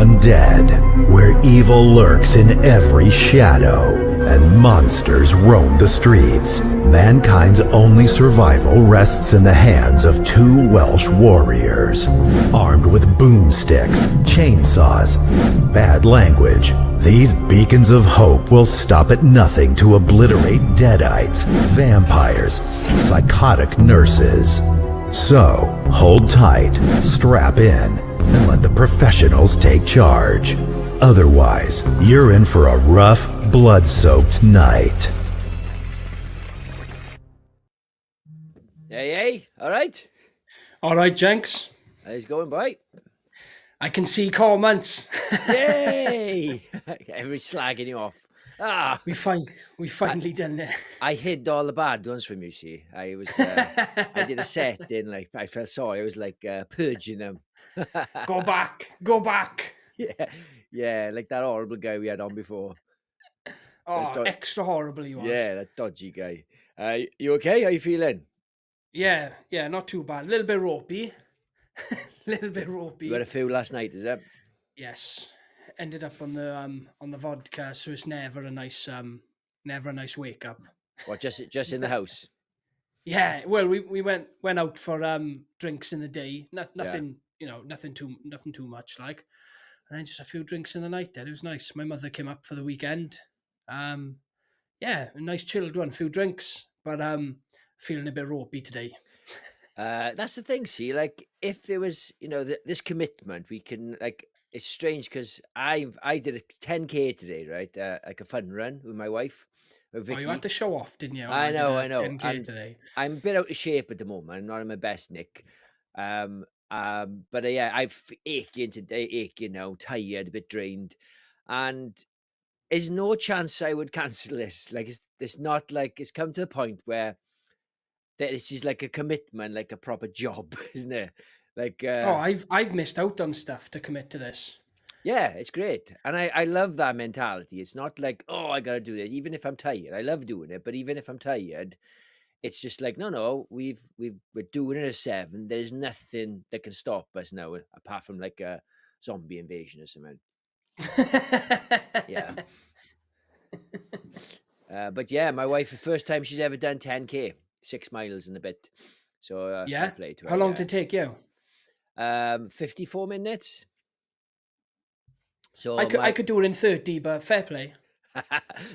undead, where evil lurks in every shadow and monsters roam the streets. Mankind's only survival rests in the hands of two Welsh warriors, armed with boomsticks, chainsaws, bad language. These beacons of hope will stop at nothing to obliterate deadites, vampires, psychotic nurses. So, hold tight, strap in, and let the professionals take charge. Otherwise, you're in for a rough, blood-soaked night. Hey, all right? All right, Jenks. How's it going, boy? I can see comments. Yay! Everybody's slagging you off. We finally done it. I hid all the bad ones from you, see. I did a set in, like, I felt sorry. I was like purging them. Go back. Yeah, like that horrible guy we had on before. Oh, extra horrible he was. Yeah, that dodgy guy. You okay? How you feeling? Yeah, not too bad. A little bit ropey. You had a few last night, is it? Yes. Ended up on the vodka, so it's never a nice wake up. What, just in the house? Yeah, well, we went out for drinks in the day. Nothing, nothing too much, like. And then just a few drinks in the night. Then it was nice. My mother came up for the weekend. Yeah, a nice chilled one. Few drinks, but feeling a bit ropey today. That's the thing. See, like, if there was, this commitment, we can, like. It's strange because I did a 10K today, right? Like a fun run with my wife. With Vicky. Oh, you had to show off, didn't you? I know. 10K today. I'm a bit out of shape at the moment. I'm not in my best nick. But yeah, I've aching now, tired, a bit drained, and there's no chance I would cancel this. Like, it's not like it's come to the point where that this is like a commitment, like a proper job, isn't it? Like, I've missed out on stuff to commit to this. Yeah, it's great, and I love that mentality. It's not like, oh, I gotta do this, even if I'm tired. I love doing it, but even if I'm tired, it's just like, no, we're doing it at 7. There's nothing that can stop us now, apart from like a zombie invasion or something. Yeah. But yeah, my wife, the first time she's ever done 10K, 6 miles and a bit. So yeah. fair play to her. How long did it take you? 54 minutes. So I could do it in 30, but fair play.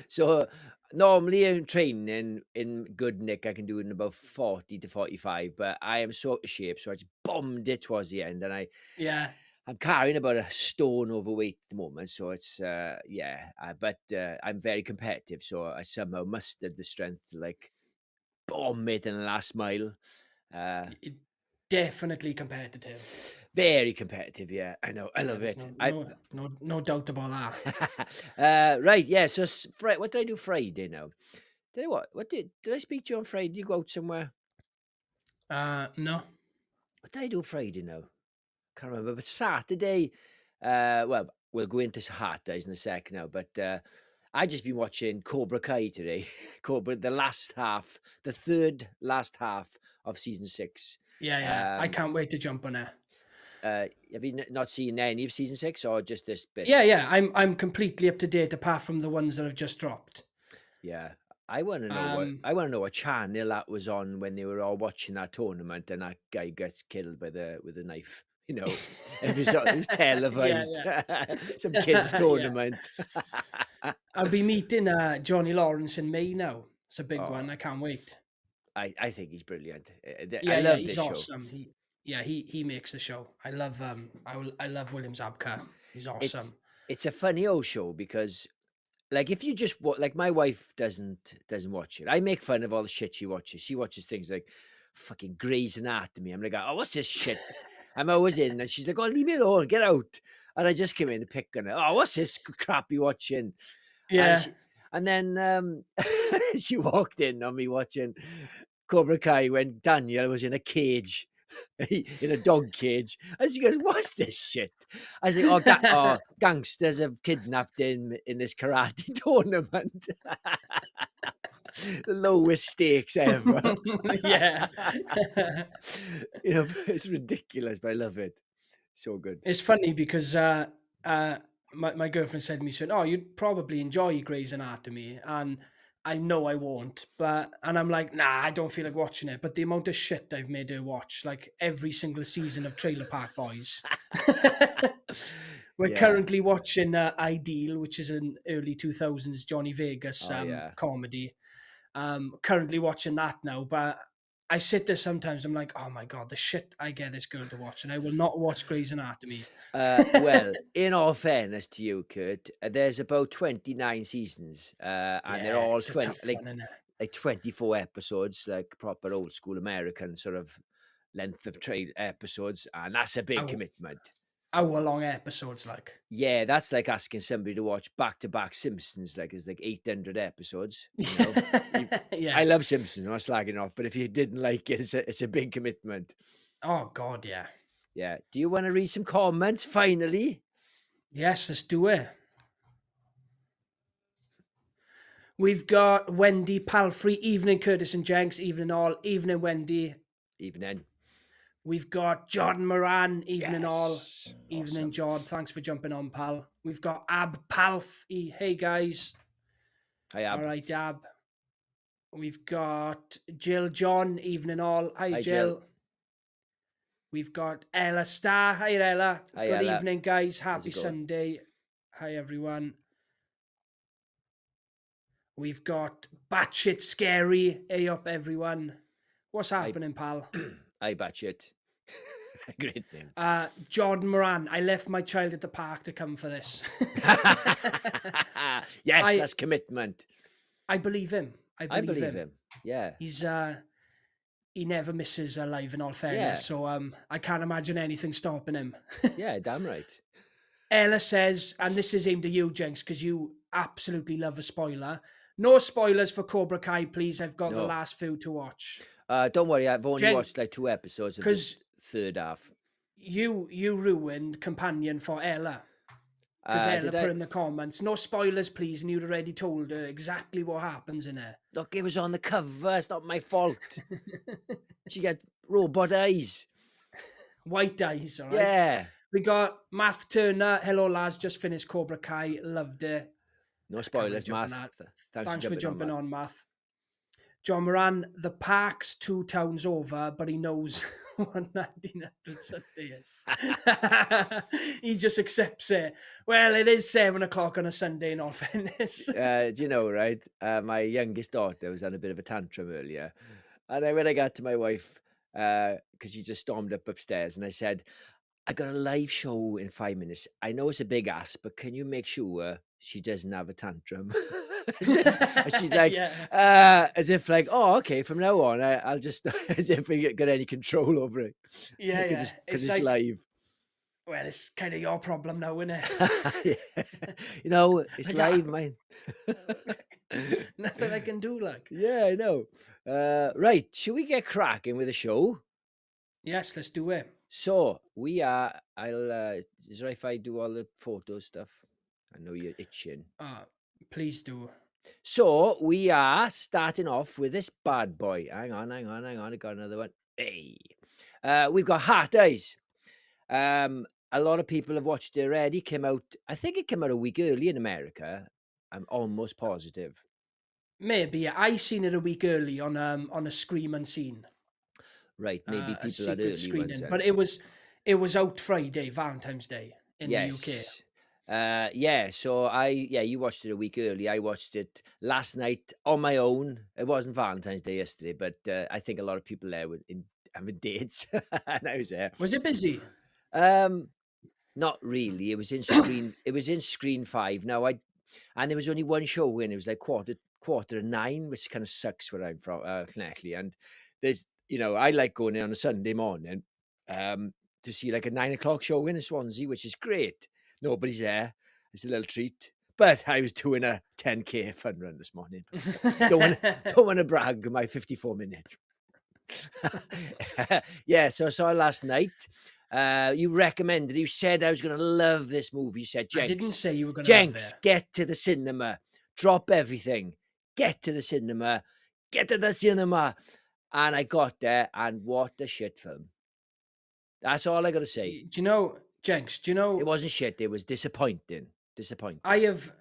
So normally in training in good nick, I can do it in about 40 to 45, but I am so out of shape, so I just bombed it towards the end, and I'm carrying about a stone overweight at the moment, so it's but I'm very competitive, so I somehow mustered the strength to like bomb it in the last mile. Definitely competitive. Very competitive, yeah. I know. I love it. No doubt about that. Right, yeah. So what did I do Friday now? Did I speak to you on Friday? Did you go out somewhere? No. What did I do Friday now? Can't remember. But Saturday, well, we'll go into hard days in a sec now, but I just been watching Cobra Kai today. The third last half of season 6. Yeah. I can't wait to jump on it. Have you not seen any of season 6 or just this bit? Yeah. I'm completely up to date apart from the ones that have just dropped. Yeah. I want to know what channel that was on when they were all watching that tournament and that guy gets killed with a knife. It was televised. Some kids tournament. I'll be meeting Johnny Lawrence in May now. It's a big one. I can't wait. I think he's brilliant. I love this show. Awesome. He makes the show. I love I love William Zabka. He's awesome. It's a funny old show because, like, if you just like, my wife doesn't watch it. I make fun of all the shit she watches. She watches things like fucking Grey's Anatomy. I'm like, oh, what's this shit? I'm always in, and she's like, oh, leave me alone, get out. And I just came in to pick on her. Oh, what's this crap you watching? Yeah. And then she walked in on me watching Cobra Kai when Daniel was in a cage, in a dog cage. And she goes, what's this shit? I was like, oh, gangsters have kidnapped him in this karate tournament. The lowest stakes ever. Yeah. It's ridiculous, but I love it. So good. It's funny because my girlfriend said to me, she said, "Oh, you'd probably enjoy Grey's Anatomy," and I know I won't, and I'm like, nah, I don't feel like watching it. But the amount of shit I've made her watch, like every single season of Trailer Park Boys. We're currently watching Ideal, which is an early 2000s Johnny Vegas comedy. Currently watching that now, but I sit there sometimes, I'm like, oh my God, the shit I get this girl to watch, and I will not watch Grey's Anatomy. Well, in all fairness to you, Kurt, there's about 29 seasons, and they're all 20, like 24 episodes, like proper old school American sort of length of episodes, and that's a big commitment. Hour-long episodes, like. Yeah, that's like asking somebody to watch back-to-back Simpsons, like it's like 800 episodes. You know? Yeah. I love Simpsons, I'm not slagging off, but if you didn't like it, it's a big commitment. Oh, God, yeah. Yeah. Do you want to read some comments, finally? Yes, let's do it. We've got Wendy Palfrey. Evening, Curtis and Jenks. Evening, all. Evening, Wendy. Evening. We've got Jordan Moran. Evening, all. Awesome. Evening, Jord. Thanks for jumping on, pal. We've got Ab Palf. Hey, guys. Hi, Ab. All right, Ab. We've got Jill John. Evening, all. Hi, Jill. We've got Ella Star. Hi, Ella. Hi, Good Ella. evening, guys. Happy Sunday. Hi, everyone. We've got Batshit Scary. Hey up, everyone. What's happening, pal? Hi, Batshit. Great name. Jordan Moran. I left my child at the park to come for this. Yes, that's commitment. I believe him. I believe him. Yeah. He's he never misses a live, in all fairness. So I can't imagine anything stopping him. Yeah, damn right. Ella says, and this is aimed at you, Jenks, because you absolutely love a spoiler. No spoilers for Cobra Kai, please. I've got the last few to watch. Don't worry, I've only watched like 2 episodes of the third half. You ruined Companion for Ella. Because Ella put in the comments, no spoilers, please, and you'd already told her exactly what happens in it. Look, it was on the cover. It's not my fault. She got robot eyes. White eyes, all right? Yeah. We got Math Turner. Hello, lads. Just finished Cobra Kai. Loved it. No spoilers, Math. Thanks for jumping on, Math. John Moran, the park's 2 towns over, but he knows what 1900 Sunday is. He just accepts it. Well, it is 7 o'clock on a Sunday, in all fairness. Do you know, right? My youngest daughter was on a bit of a tantrum earlier. And when I got to my wife, because she just stormed up upstairs, and I said, I got a live show in 5 minutes. I know it's a big ask, but can you make sure she doesn't have a tantrum? She's like, as if like, oh, okay, from now on, I'll just, as if we got any control over it. Yeah, because it's like, live. Well, it's kind of your problem now, isn't it? Yeah. You know, it's live, man. Nothing I can do, like. Yeah, I know. Right, should we get cracking with the show? Yes, let's do it. So we are. Is it right if I do all the photo stuff? I know you're itching. Please do. So we are starting off with this bad boy. Hang on. I got another one. Hey, we've got Heart Eyes. A lot of people have watched it already. Came out. I think it came out a week early in America. I'm almost positive. Maybe I seen it a week early on a Scream Unseen. Right, maybe people had early screening, but it was out Friday, Valentine's Day in the UK. Yeah, so you watched it a week early. I watched it last night on my own. It wasn't Valentine's Day yesterday, but I think a lot of people there were having dates, and I was there. Was it busy? Not really. It was in screen. It was in Screen 5. And there was only one show in. It was like quarter to 9, which kind of sucks where I'm from, Kneckley. And there's, I like going in on a Sunday morning to see like a 9 o'clock show in Swansea, which is great. Nobody's there. It's a little treat. But I was doing a 10K fun run this morning. don't want to brag my 54 minutes. Yeah, so I saw it last night. You recommended it. You said I was going to love this movie. You said, Jenks, I didn't say you were going to love it. Jenks, get to the cinema. Drop everything. Get to the cinema. Get to the cinema. And I got there, and what a shit film. That's all I got to say. Do you know Jenks, do you know? It wasn't shit. It was disappointing. I have.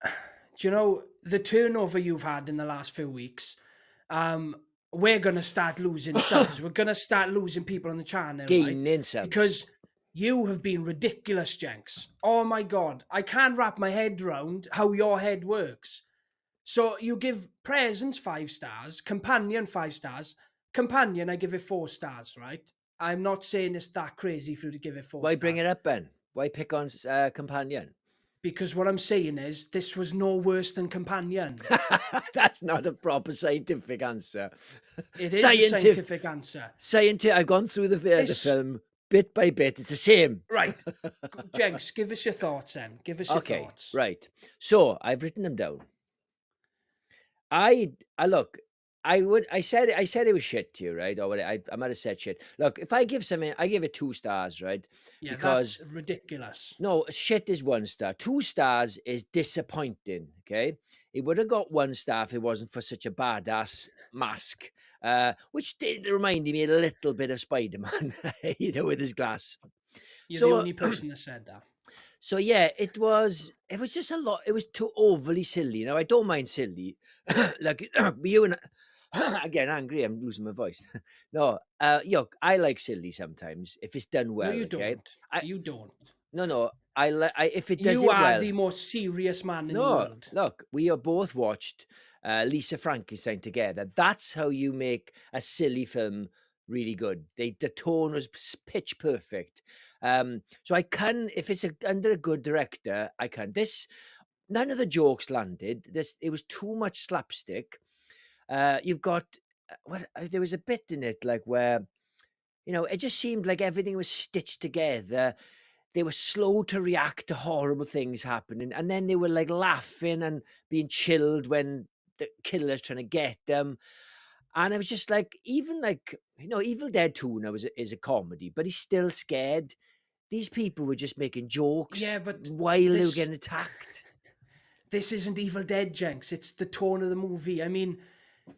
Do you know the turnover you've had in the last few weeks? We're gonna start losing subs. We're gonna start losing people on the channel, right? Gaining subs. Because you have been ridiculous, Jenks. Oh my god, I can't wrap my head around how your head works. So you give Presents 5 stars, Companion 5 stars. Companion, I give it 4 stars, right? I'm not saying it's that crazy for you to give it 4 Why stars. bring it up, Ben? Why pick on Companion? Because what I'm saying is, this was no worse than Companion. That's not a proper scientific answer. It is a scientific answer. I've gone through the film bit by bit. It's the same. Right. Jenks, give us your thoughts then. Give us your thoughts. Right. So I've written them down. I said it was shit to you, right? Or I might have said shit. Look, if I give something, I give it 2 stars, right? Yeah, because that's ridiculous. No, shit is 1 star. 2 stars is disappointing. Okay, it would have got 1 star if it wasn't for such a badass mask, which did remind me a little bit of Spider-Man, with his glass. You're the only person that said that. So yeah, it was just a lot. It was too overly silly. I don't mind silly. Like you and again, angry. I'm losing my voice. No, I like silly sometimes if it's done well. No, you okay? don't. You don't. No. If it does you it well. You are the most serious man in the world. Look, we are both watched Lisa Frankenstein together. That's how you make a silly film really good. The tone was pitch perfect. So I can, if it's under a good director, I can. None of the jokes landed. It was too much slapstick. You've got there was a bit in it like where, it just seemed like everything was stitched together. They were slow to react to horrible things happening, and then they were like laughing and being chilled when the killer's trying to get them. And I was just like, even like, Evil Dead 2 now is a comedy, but he's still scared. These people were just making jokes while they were getting attacked. This isn't Evil Dead, Jenks. It's the tone of the movie. I mean,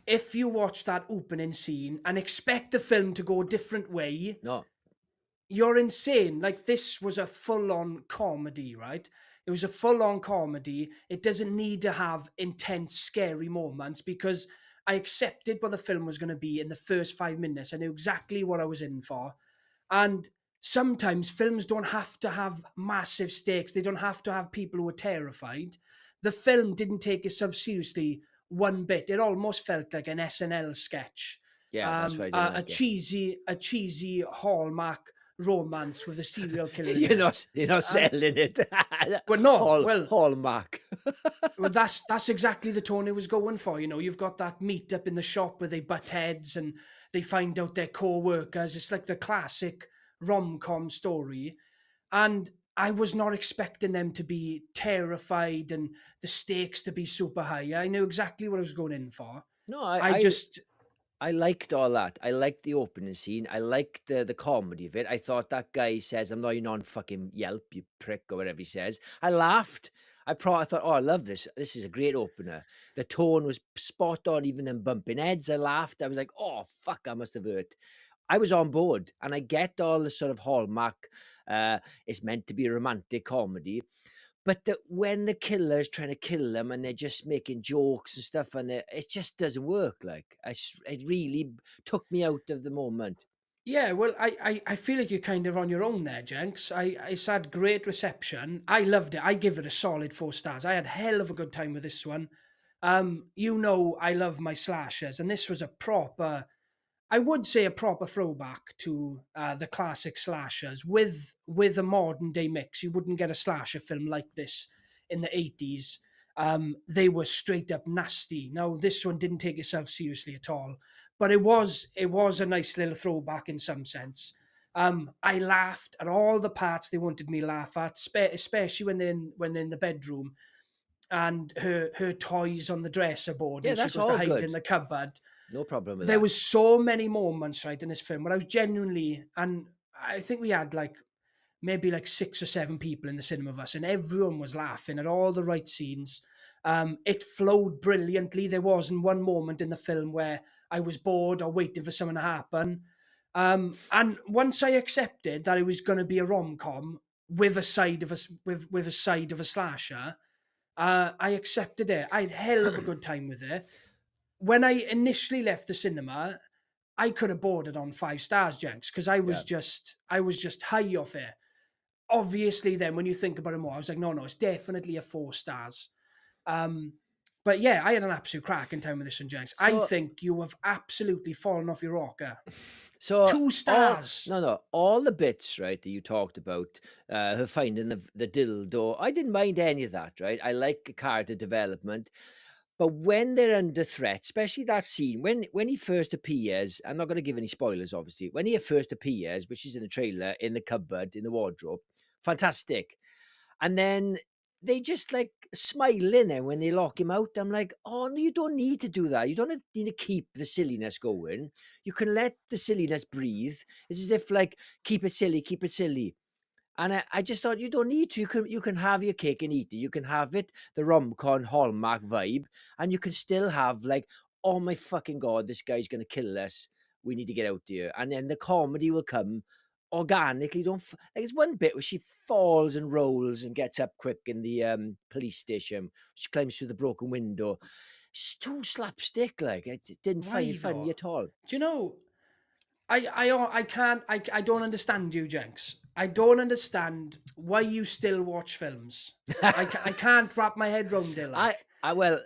if you watch that opening scene and expect the film to go a different way, no, you're insane. Like, this was a full-on comedy, right? It was a full-on comedy. It doesn't need to have intense, scary moments because I accepted what the film was going to be in the first 5 minutes. I knew exactly what I was in for. And sometimes films don't have to have massive stakes. They don't have to have people who are terrified. The film didn't take itself seriously one bit. It almost felt like an SNL sketch. Yeah, that's right. A cheesy Hallmark romance with a serial killer. You're not selling it. Well, no. Hallmark. Well, that's exactly the tone it was going for. You've got that meet up in the shop where they butt heads and they find out their co-workers. It's like the classic rom-com story. And I was not expecting them to be terrified and the stakes to be super high. I knew exactly what I was going in for. No, I liked all that. I liked the opening scene. I liked the comedy of it. I thought that guy says, "I'm not even on fucking Yelp, you prick," or whatever he says. I laughed. I thought, oh, I love this. This is a great opener. The tone was spot on, even them bumping heads. I laughed. I was like, oh, fuck, I must have hurt. I was on board. And I get all the sort of Hallmark, it's meant to be a romantic comedy. But when the killer's trying to kill them and they're just making jokes and stuff, and it just doesn't work. Like, it really took me out of the moment. Yeah, well, I feel like you're kind of on your own there, Jenks. It's had great reception. I loved it. I give it a solid 4 stars. I had hell of a good time with this one. I love my slashers, and this was a proper throwback to the classic slashers with a modern day mix. You wouldn't get a slasher film like this in the 80s. They were straight up nasty. Now, this one didn't take itself seriously at all, but it was a nice little throwback in some sense. I laughed at all the parts they wanted me to laugh at, especially when they're in the bedroom and her toys on the dresser board, Yeah, and she that's goes to all hide good. in the cupboard. No problem with There that. was so many moments, right, in this film where I was genuinely, and I think we had maybe 6 or 7 people in the cinema of us, and everyone was laughing at all the right scenes. It flowed brilliantly. There wasn't one moment in the film where I was bored or waiting for something to happen. And once I accepted that it was going to be a rom-com with a side of a slasher, I accepted it. I had hell of a good time with it. When I initially left the cinema, I could have bought it on 5 stars, Jenks, because I was just high off it. Obviously, then when you think about it more, I was like, no, it's definitely a 4 stars. But yeah, I had an absolute crack in time with this one, Jenks. I think you have absolutely fallen off your rocker. So 2 stars. All the bits, right, that you talked about, her finding the dildo, I didn't mind any of that, right? I like the character development. But when they're under threat, especially that scene, when he first appears, I'm not going to give any spoilers, obviously. When he first appears, which is in the trailer, in the cupboard, in the wardrobe, fantastic. And then they just like smile in there when they lock him out. I'm like, oh, no, you don't need to do that. You don't need to keep the silliness going. You can let the silliness breathe. It's as if like, keep it silly, keep it silly. And I just thought you don't need to. You can have your cake and eat it. You can have it, the rom-com Hallmark vibe, and you can still have like, oh my fucking God, this guy's gonna kill us. We need to get out here. And then the comedy will come organically. Like it's one bit where she falls and rolls and gets up quick in the police station. She climbs through the broken window. It's too slapstick. Like it didn't find it funny at all. Do you know? I don't understand you, Jenks. I don't understand why you still watch films. I can't wrap my head around it. Like,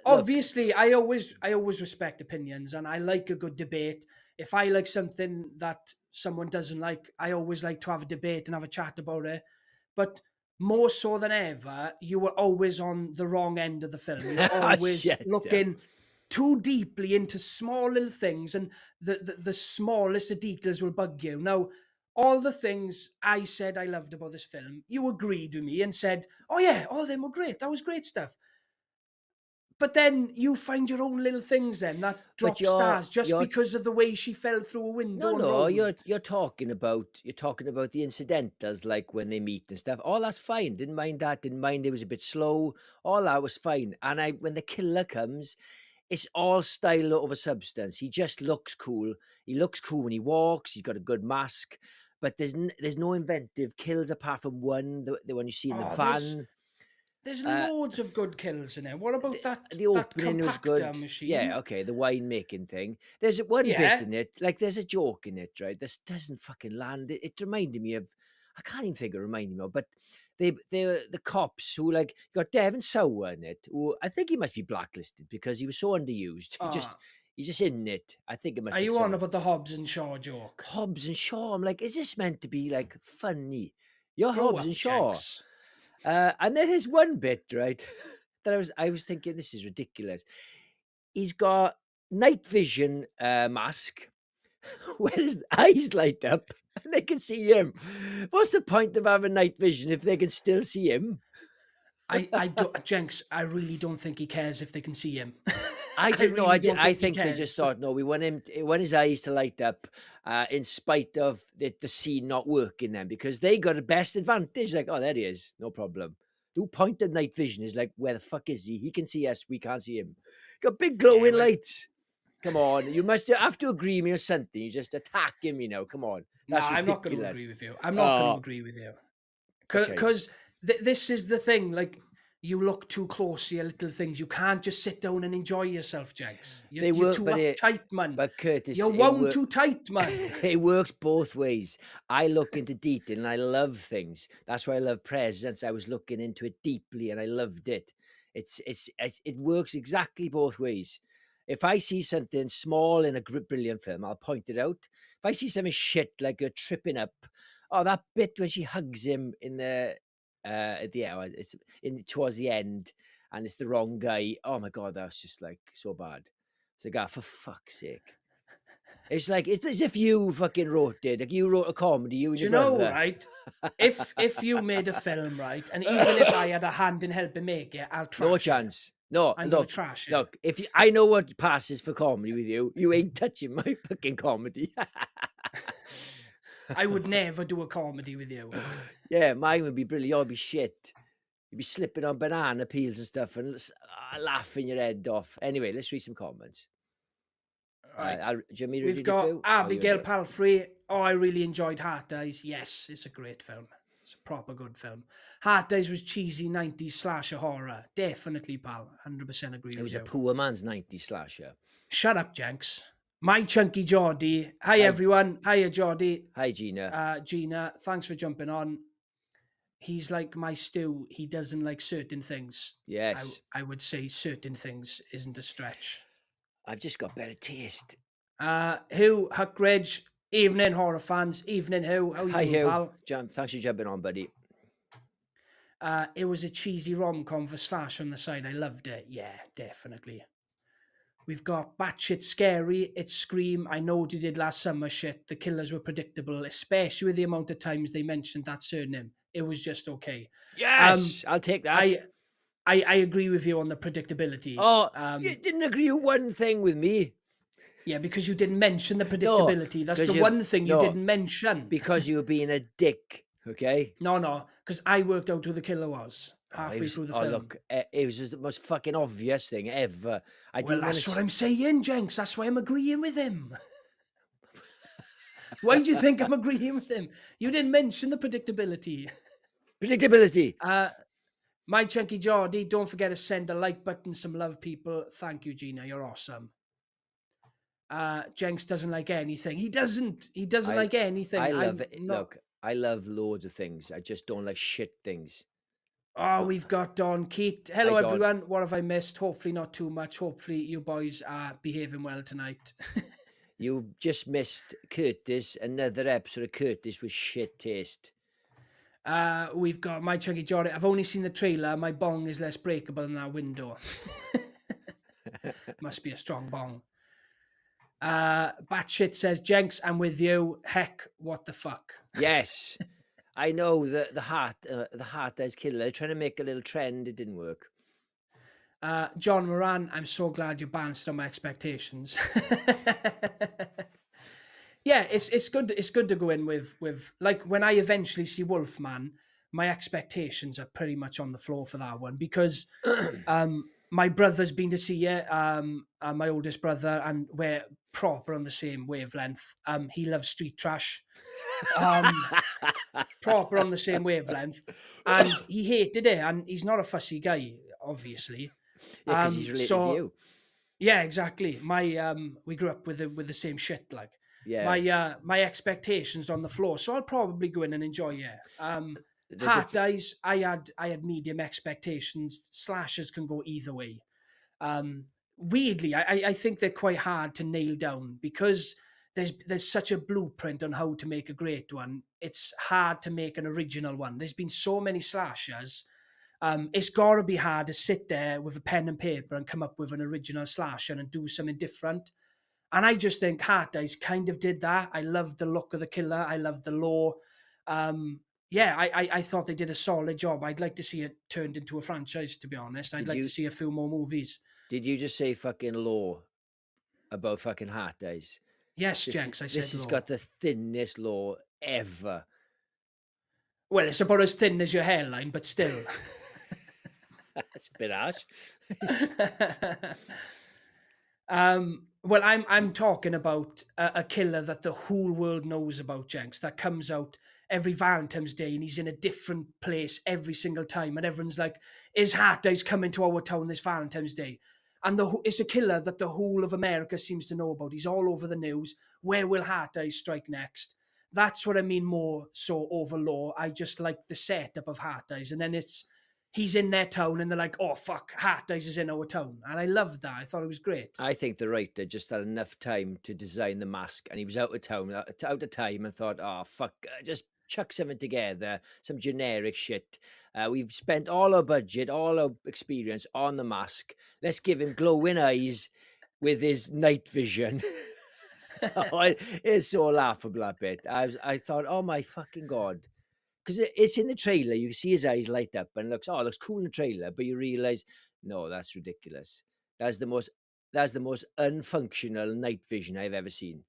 obviously, I always respect opinions, and I like a good debate. If I like something that someone doesn't like, I always like to have a debate and have a chat about it. But more so than ever, you were always on the wrong end of the film. You were always looking too deeply into small little things, and the smallest of details will bug you. Now, all the things I said I loved about this film, you agreed with me and said, oh yeah, all of them were great. That was great stuff. But then you find your own little things then that drop stars just because of the way she fell through a window. No, you're talking about the incidentals, like when they meet and stuff. All that's fine. Didn't mind that. Didn't mind it was a bit slow. All that was fine. And when the killer comes, it's all style over substance. He just looks cool. He looks cool when he walks. He's got a good mask. But there's no inventive kills apart from one, the one you see in the van. There's loads of good kills in it. What about the opening was good. Machine? Yeah, okay, the wine making thing. There's one bit in it, like there's a joke in it, right? This doesn't fucking land. It reminded me of, I can't even think it reminded me of, but the cops who like got Devon Sawa in it, who I think he must be blacklisted because he was so underused. He's just in it. I think it must. Are you on about the Hobbs and Shaw joke? Hobbs and Shaw. I'm like, is this meant to be like funny? You're Hobbs and Shaw. Jenks. And then there's one bit, right, that I was thinking, this is ridiculous. He's got night vision mask where his eyes light up and they can see him. What's the point of having night vision if they can still see him? Jenks, I really don't think he cares if they can see him. I didn't know. I think they just thought, no, we want his eyes to light up in spite of the scene not working then, because they got the best advantage. Like, oh, there he is. No problem. The point of night vision is like, where the fuck is he? He can see us. We can't see him. Got big glowing lights. Come on. You must have to agree with me or something. You just attack him, Come on. That's ridiculous. I'm not going to agree with you. I'm not going to agree with you. Because this is the thing. Like, you look too closely at little things. You can't just sit down and enjoy yourself, Jenks. You're too uptight, man. But Curtis, you're wound too tight, man. It works both ways. I look into detail and I love things. That's why I love Presence. I was looking into it deeply and I loved it. It works exactly both ways. If I see something small in a brilliant film, I'll point it out. If I see something shit like you're tripping up, that bit when she hugs him in the it's towards the end and it's the wrong guy. Oh my God, that's just like so bad. So God, for fuck's sake. It's like, it's as if you fucking wrote it. Like you wrote a comedy, you and your brother. Right? If you made a film, right, and even if I had a hand in helping make it, I'll trash No chance. No, I'm gonna trash it. Look, I know what passes for comedy with you. You ain't touching my fucking comedy. I would never do a comedy with you. Yeah, mine would be brilliant. You'd be shit. You'd be slipping on banana peels and stuff and laughing your head off. Anyway, let's read some comments. Right. Do you want me to We've got Abigail Palfrey. I really enjoyed Heart Eyes. Yes, it's a great film. It's a proper good film. Heart Eyes was cheesy 90s slasher horror. Definitely, pal. 100% agree with you. It was a poor man's 90s slasher. Shut up, Jenks. My chunky Geordie. Hi, everyone. Hiya, Geordie. Hi, Gina. Gina, thanks for jumping on. He's like my stew. He doesn't like certain things. Yes. I would say certain things isn't a stretch. I've just got better taste. Who, Huck Reg, evening horror fans, evening who. How you doing, pal? Thanks for jumping on, buddy. It was a cheesy rom-com for Slash on the side. I loved it. Yeah, definitely. We've got batshit scary. It's Scream. I know what you did last summer. Shit, the killers were predictable, especially with the amount of times they mentioned that surname. It was just okay. Yes, I'll take that. I agree with you on the predictability. Oh, you didn't agree with one thing with me. Yeah, because you didn't mention the predictability. That's the one thing you didn't mention. Because you were being a dick, okay? No, because I worked out who the killer was halfway through the film. Look, it was just the most fucking obvious thing ever. That's what I'm saying, Jenks. That's why I'm agreeing with him. Why do you think I'm agreeing with him? You didn't mention the predictability. Predictability. My chunky Geordie, don't forget to send a like button, some love, people. Thank you, Gina. You're awesome. Jenks doesn't like anything. He doesn't like anything. I love it. Look, I love loads of things. I just don't like shit things. Oh, we've got Don Keat. Hello, everyone. What have I missed? Hopefully not too much. Hopefully you boys are behaving well tonight. You just missed Curtis, another episode of Curtis with shit taste. We've got my chunky Geordie. I've only seen the trailer. My bong is less breakable than that window. Must be a strong bong. Batshit says, Jenks, I'm with you. Heck, what the fuck? Yes. I know the heart as killer. They're trying to make a little trend. It didn't work. John Moran, I'm so glad you balanced on my expectations. Yeah, it's good. It's good to go in with like when I eventually see Wolfman, my expectations are pretty much on the floor for that one because my brother's been to see it, my oldest brother, and we're proper on the same wavelength. He loves street trash. Proper on the same wavelength, and he hated it, and he's not a fussy guy, obviously. Yeah, because he's related to you. Yeah, exactly. We grew up with the same shit, like. Yeah. My expectations on the floor, so I'll probably go in and enjoy it. Heart Eyes, I had medium expectations. Slashers can go either way. Weirdly, I think they're quite hard to nail down because there's such a blueprint on how to make a great one. It's hard to make an original one. There's been so many slashers. It's got to be hard to sit there with a pen and paper and come up with an original slasher and do something different. And I just think Heart Eyes kind of did that. I loved the look of the killer. I loved the lore. I thought they did a solid job. I'd like to see it turned into a franchise, to be honest. I'd like to see a few more movies. Did you just say fucking lore about fucking Heart Eyes? Yes, Jenks, I said this has got the thinnest lore ever. Well, it's about as thin as your hairline, but still. That's a bit harsh. Well, I'm talking about a killer that the whole world knows about, Jenks, that comes out every Valentine's Day and he's in a different place every single time. And everyone's like, is Heart Eyes coming to our town this Valentine's Day? And it's a killer that the whole of America seems to know about. He's all over the news. Where will Heart Eyes strike next? That's what I mean more so over lore. I just like the setup of Heart Eyes. And then he's in their town and they're like, oh, fuck, Heart Eyes is in our town. And I loved that. I thought it was great. I think the writer just had enough time to design the mask and he was out of time and thought, oh, fuck, just chuck something together, some generic shit. We've spent all our budget, all our experience on the mask. Let's give him glowing eyes with his night vision. It's so laughable, that bit. I thought, oh, my fucking God. Because it's in the trailer, you see his eyes light up and it looks cool in the trailer, but you realise, no, that's ridiculous. That's the most unfunctional night vision I've ever seen.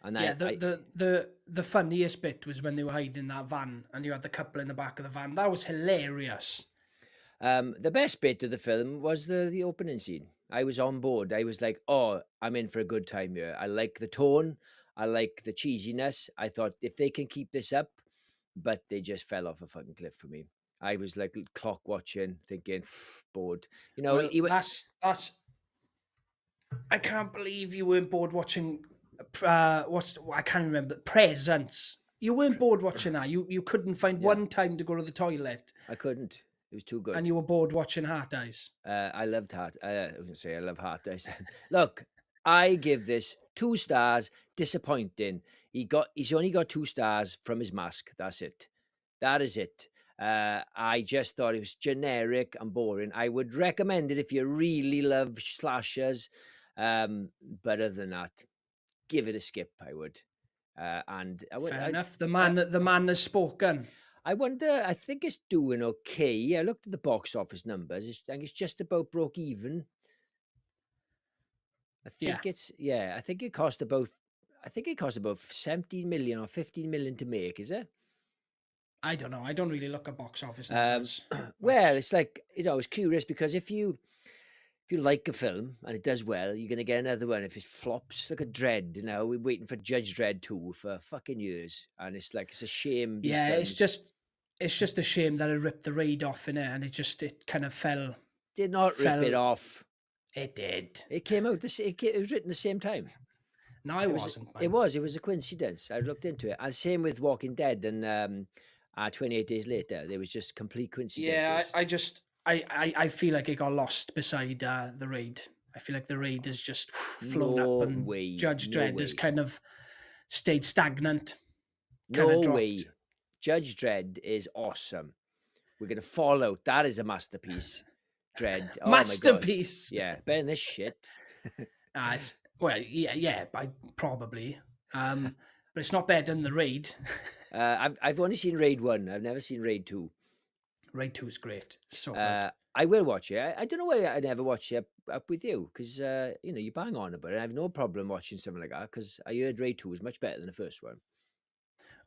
And the funniest bit was when they were hiding in that van and you had the couple in the back of the van. That was hilarious. The best bit of the film was the opening scene. I was on board. I was like, oh, I'm in for a good time here. I like the tone. I like the cheesiness. I thought if they can keep this up, but they just fell off a fucking cliff for me. I was like clock watching, thinking, bored. You know, Well, that's. I can't believe you weren't bored watching. I can't remember. Presents. You weren't bored watching that. You couldn't find one time to go to the toilet. I couldn't. It was too good. And you were bored watching Heart Eyes. I loved Heart. I was gonna say I love Heart Eyes. Look, I give this 2 stars. Disappointing. He's only got 2 stars from his mask. That's it. That is it. I just thought it was generic and boring. I would recommend it if you really love slashers. But other than that, give it a skip. I would. And I would. Fair enough. The man has spoken. I wonder. I think it's doing okay. I looked at the box office numbers. I think it's just about broke even. I think I think it cost about. I think it cost about 17 million or 15 million to make. Is it? I don't know. I don't really look at box office numbers. Well, it's like, you know, I was curious because if you like a film and it does well, you're gonna get another one. If it flops, look at Dredd. You know, we're waiting for Judge Dredd 2 for fucking years, and it's like it's a shame. It's just a shame that it ripped the raid off in it, and it kind of fell. Did not rip it off. It did. It came out. It was written the same time. No, it wasn't. It was. It was a coincidence. I looked into it, and same with Walking Dead and 28 Days Later. There was just complete coincidences. Yeah, I feel like it got lost beside the raid. I feel like the raid has just flown up, and Judge Dredd has kind of stayed stagnant. No way. Judge Dredd is awesome. We're gonna fall out. That is a masterpiece. Dredd. Oh masterpiece. My God. Yeah, better than this shit. Probably. But it's not better than the raid. I've only seen Raid 1. I've never seen Raid 2. Raid 2 is great. So good. I will watch it. I don't know why I never watch it up with you, because you know, you bang on about it. I have no problem watching something like that, because I heard Raid 2 was much better than the first one.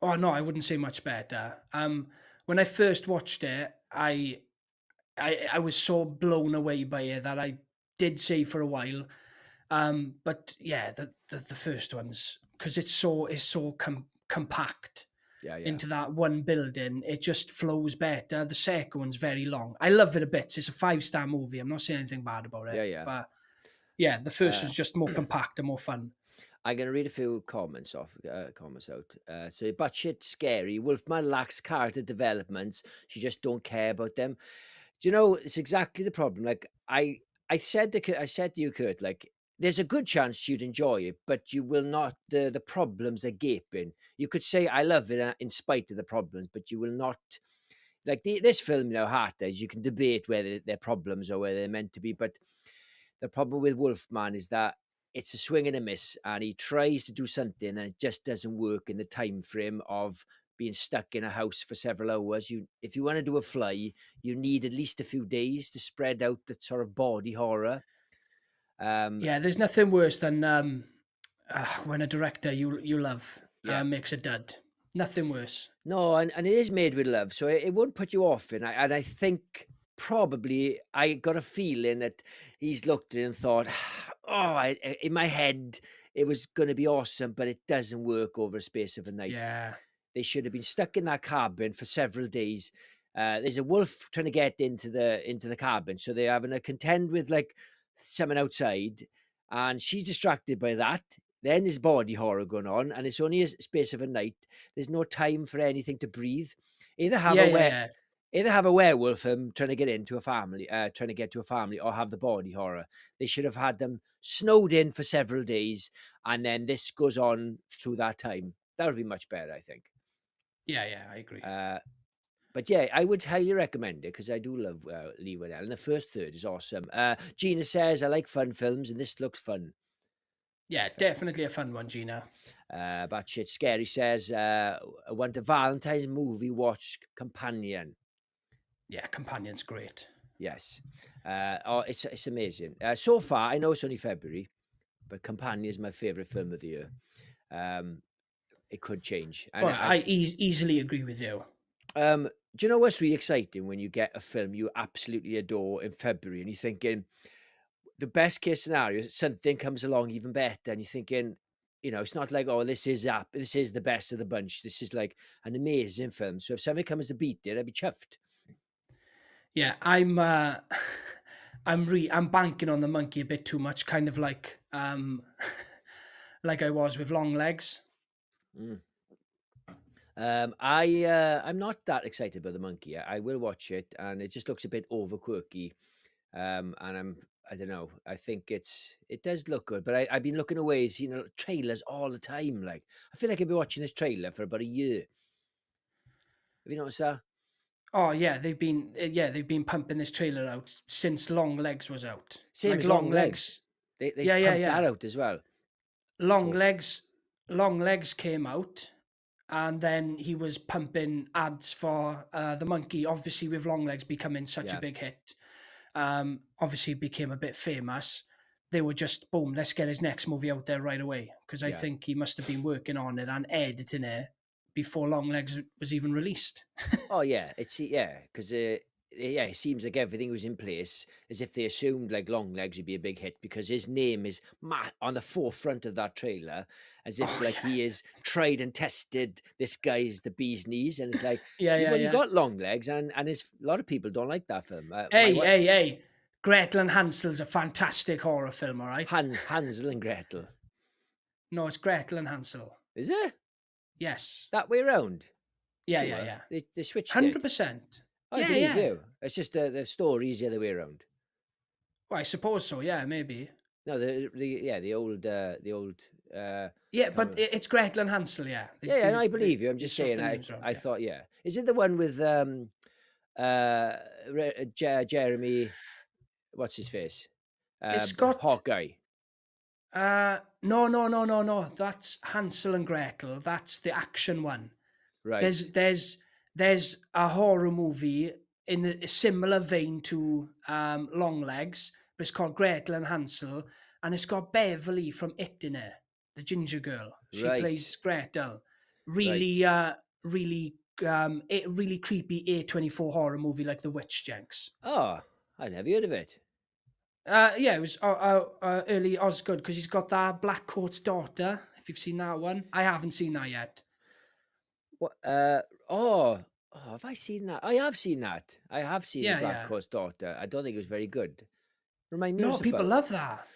Oh no, I wouldn't say much better. When I first watched it, I was so blown away by it that I did say for a while. But yeah, the first one's, because it's so compact. Into that one building, it just flows better. The second one's very long. I love it a bit. It's a 5-star movie. I'm not saying anything bad about it. But yeah, the first one's just more compact and more fun. I'm going to read a few comments out. So, batshit scary. Wolfman lacks character developments. She just don't care about them. Do you know, it's exactly the problem. Like I said to you, Kurt, like, there's a good chance you'd enjoy it, but you will not. The problems are gaping. You could say I love it in spite of the problems, but you will not. Like this film, you know, Heart Eyes, you can debate whether they're problems or whether they're meant to be. But the problem with Wolfman is that it's a swing and a miss, and he tries to do something and it just doesn't work in the time frame of being stuck in a house for several hours. If you want to do a fly, you need at least a few days to spread out the sort of body horror. There's nothing worse than when a director you love makes a dud. Nothing worse. No, and it is made with love, so it won't put you off. And I think probably I got a feeling that he's looked at it and thought, in my head it was going to be awesome, but it doesn't work over a space of a night. Yeah, they should have been stuck in that cabin for several days. There's a wolf trying to get into the cabin, so they're having a contend with like someone outside, and she's distracted by that. Then there's body horror going on, and it's only a space of a night. There's no time for anything to breathe. Either have a werewolf trying to get into a family, trying to get to a family, or have the body horror. They should have had them snowed in for several days, and then this goes on through that time. That would be much better, I think. Yeah, I agree. But yeah, I would highly recommend it, because I do love Lee Winnell, and the first third is awesome. Gina says, I like fun films, and this looks fun. Yeah, definitely a fun one, Gina. Batshit Scary says, I want a Valentine's movie watch Companion. Yeah, Companion's great. Yes. It's amazing. So far, I know it's only February, but Companion is my favourite film of the year. It could change. And I easily agree with you. Do you know what's really exciting when you get a film you absolutely adore in February, and you're thinking the best case scenario, something comes along even better, and you're thinking, it's not like, oh, this is the best of the bunch. This is like an amazing film. So if somebody comes to beat it, I'd be chuffed. Yeah, I'm I'm banking on the monkey a bit too much, kind of like like I was with Long Legs. I'm not that excited about the monkey. I will watch it, and it just looks a bit over quirky. And I don't know. I think it does look good, but I've been looking at ways, trailers all the time. Like I feel like I've been watching this trailer for about a year. Have you noticed that? Oh yeah, they've been pumping this trailer out since Long Legs was out. Same Like as Long Legs. They pumped that out as well. Long So Legs came out, and then he was pumping ads for the monkey. Obviously, with Long Legs becoming such a big hit, obviously became a bit famous. They were just boom, let's get his next movie out there right away, because I think he must have been working on it and editing it before Long Legs was even released. Oh yeah, because it seems like everything was in place as if they assumed like Long Legs would be a big hit because his name is on the forefront of that trailer, as if he is tried and tested. This guy's the bee's knees, and it's like you've only got Long Legs, and a lot of people don't like that film. Hey. Gretel and Hansel's a fantastic horror film, all right? Hansel and Gretel. No, it's Gretel and Hansel. Is it? Yes. That way around? Yeah. They switched 100%. I believe you. It's just the story's the other way around. Well, I suppose so. Yeah, maybe. No, the old. But it's Gretel and Hansel. Yeah. I believe you. I'm just saying. I thought, is it the one with Jeremy? What's his face? It's got Hawkeye. No. That's Hansel and Gretel. That's the action one. Right. There's a horror movie in a similar vein to Long Legs, but it's called Gretel and Hansel, and it's got Beverly from It in it, the ginger girl. She plays Gretel. Really creepy A24 horror movie like The Witch, Jenks. Oh, I never heard of it. It was early Osgood, because he's got that Black Coat's daughter. If you've seen that one, I haven't seen that yet. What? Have I seen that? I have seen that. I have seen the Black Coat's daughter. I don't think it was very good. Remind me. No, people love that.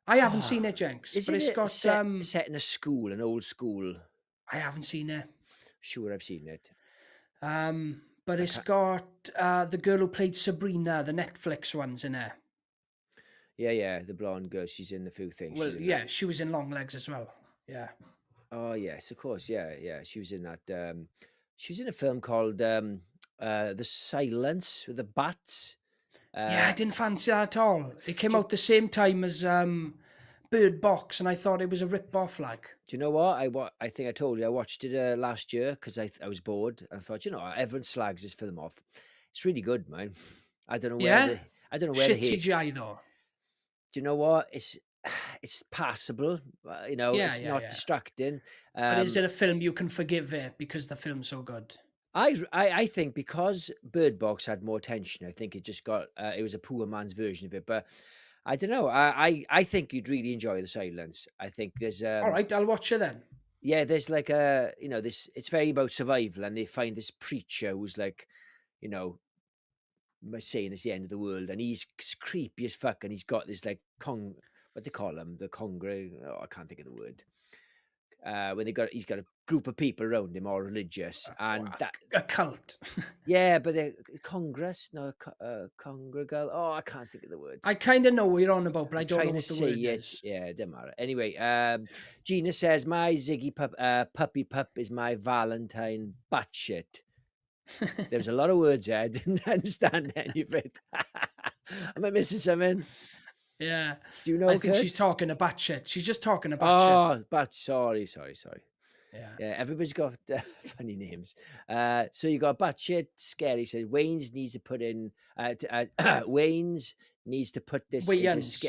I haven't seen it, Jenks. But it's got set in a school, an old school. I haven't seen it. Sure, I've seen it. But it's got the girl who played Sabrina, the Netflix one's in there. Yeah, the blonde girl. She's in a few things. Well, she was in Long Legs as well. Yeah. Oh yes, of course. Yeah. She was in that. She was in a film called The Silence with the bats. I didn't fancy that at all. It came out the same time as Bird Box, and I thought it was a rip-off. Like, do you know what? I think I told you I watched it last year because I was bored. And I thought, everyone slags this film off. It's really good, man. I don't know where. I don't know where. Shit CGI though. Do you know what? It's passable. It's not distracting. But is it a film you can forgive it because the film's so good? I think because Bird Box had more tension, I think it just got it was a poor man's version of it. But I don't know. I think you'd really enjoy The Silence. I think there's all right. I'll watch it then. Yeah, there's like this. It's very about survival, and they find this preacher who's like, saying it's the end of the world, and he's creepy as fuck, and he's got this like what they call him, the I can't think of the word. When he's got a group of people around him, all religious, and a cult. Yeah, but the Congress, no, congregal. Oh, I can't think of the word. I kind of know what you're on about, but I don't know what the word is. Yeah, it doesn't matter. Anyway, Gina says my Ziggy puppy pup is my Valentine batshit. There's a lot of words there. I didn't understand any of it. Am I missing something? Yeah. Do you know? I think she's talking about shit. She's just talking about shit. Oh, sorry. Yeah, everybody's got funny names. So you got batshit scary. Says Wayne's needs to put in. Wayne's needs to put this. Wayans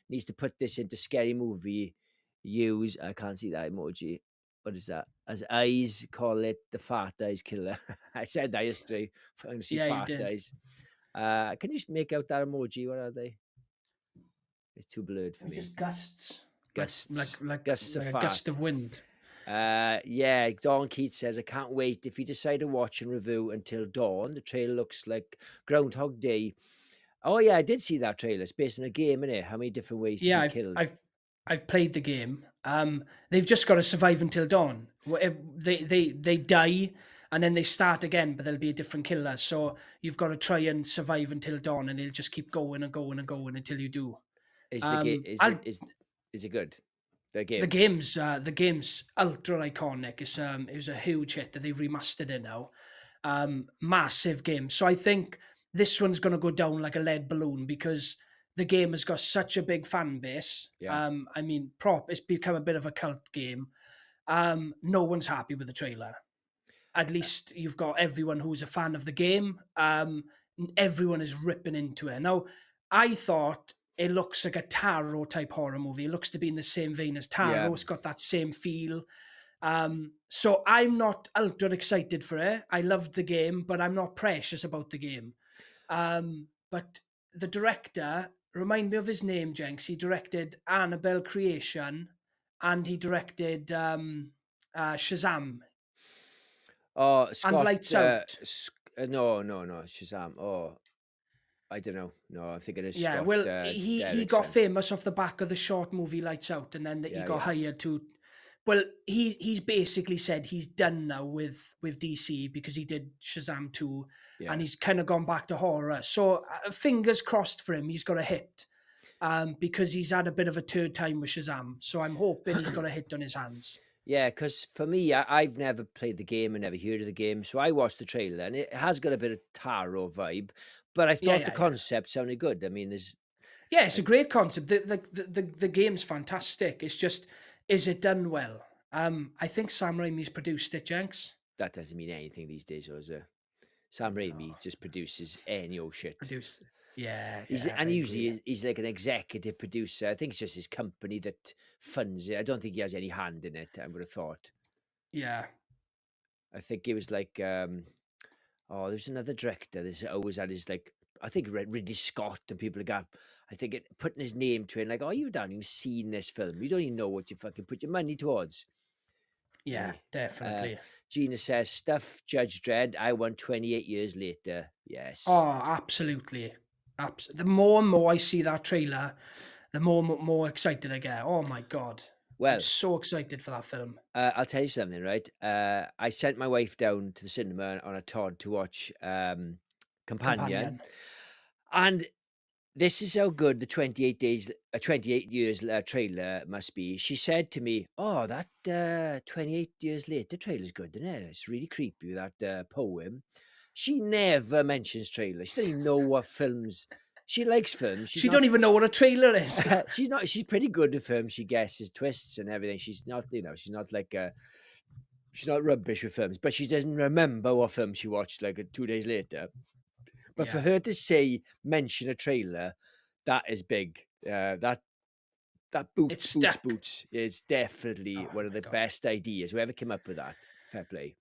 needs to put this into scary movie. Use. I can't see that emoji. What is that? As eyes, call it the fart eyes killer. I said that yesterday. I'm going to see fart eyes. Can you make out that emoji? What are they? It's too blurred for me. Just gusts. gusts, like gusts of a fart. gust of wind. Yeah, Dawn Keith says, I can't wait. If you decide to watch and review until dawn, the trailer looks like Groundhog Day. Oh, yeah, I did see that trailer. It's based on a game, innit? How many different ways to be killed? I've played the game. They've just got to survive until dawn. They die and then they start again, but there'll be a different killer. So you've got to try and survive until dawn, and it'll just keep going and going and going until you do. Is it good? The game's ultra iconic. It was a huge hit that they've remastered it now. Massive game. So I think this one's going to go down like a lead balloon because the game has got such a big fan base. Yeah. I mean, it's become a bit of a cult game. No one's happy with the trailer. At least you've got everyone who's a fan of the game. Everyone is ripping into it. Now, I thought it looks like a Taro type horror movie. It looks to be in the same vein as Taro. Yeah. It's got that same feel. So I'm not ultra excited for it. I loved the game, but I'm not precious about the game. But the director, remind me of his name, Jenks. He directed Annabelle Creation and he directed Shazam. Oh, Scott, and Lights Out. No, Shazam. Oh, I don't know. No, I think it is. Yeah, Scott, well, he got famous off the back of the short movie Lights Out, and then he got hired to. Well, he's basically said he's done now with DC because he did Shazam 2, and he's kind of gone back to horror. So fingers crossed for him. He's got a hit because he's had a bit of a turd time with Shazam. So I'm hoping he's got a hit on his hands. Yeah, because for me, I've never played the game and never heard of the game. So I watched the trailer and it has got a bit of Taro vibe, but I thought the concept sounded good. I mean, it's a great concept. The game's fantastic. It's just, is it done well? I think Sam Raimi's produced it, Jenks. That doesn't mean anything these days, does it? Sam Raimi just produces any old shit. And usually he's like an executive producer. I think it's just his company that funds it. I don't think he has any hand in it, I would have thought. Yeah. I think it was like, there's another director that's always had his, like, I think Ridley Scott and people like that. I think putting his name to it, like, oh, you haven't even seen this film. You don't even know what you fucking put your money towards. Yeah, definitely. Gina says, stuff Judge Dredd, I won 28 years later. Yes. Oh, absolutely. The more and more I see that trailer, the more excited I get. Oh my God. Well, I'm so excited for that film. I'll tell you something, right? I sent my wife down to the cinema on a Todd to watch Companion. And this is how good the 28 years trailer must be. She said to me, oh, that 28 years later trailer's good, isn't it? It's really creepy, that poem. She never mentions trailers. She doesn't even know what films. She likes films. She don't even know what a trailer is. She's pretty good at films. She guesses twists and everything. She's not, she's not like she's not rubbish with films, but she doesn't remember what film she watched like 2 days later. But for her to mention a trailer, that is big. That boots is definitely one of the best ideas. Whoever came up with that, fair play.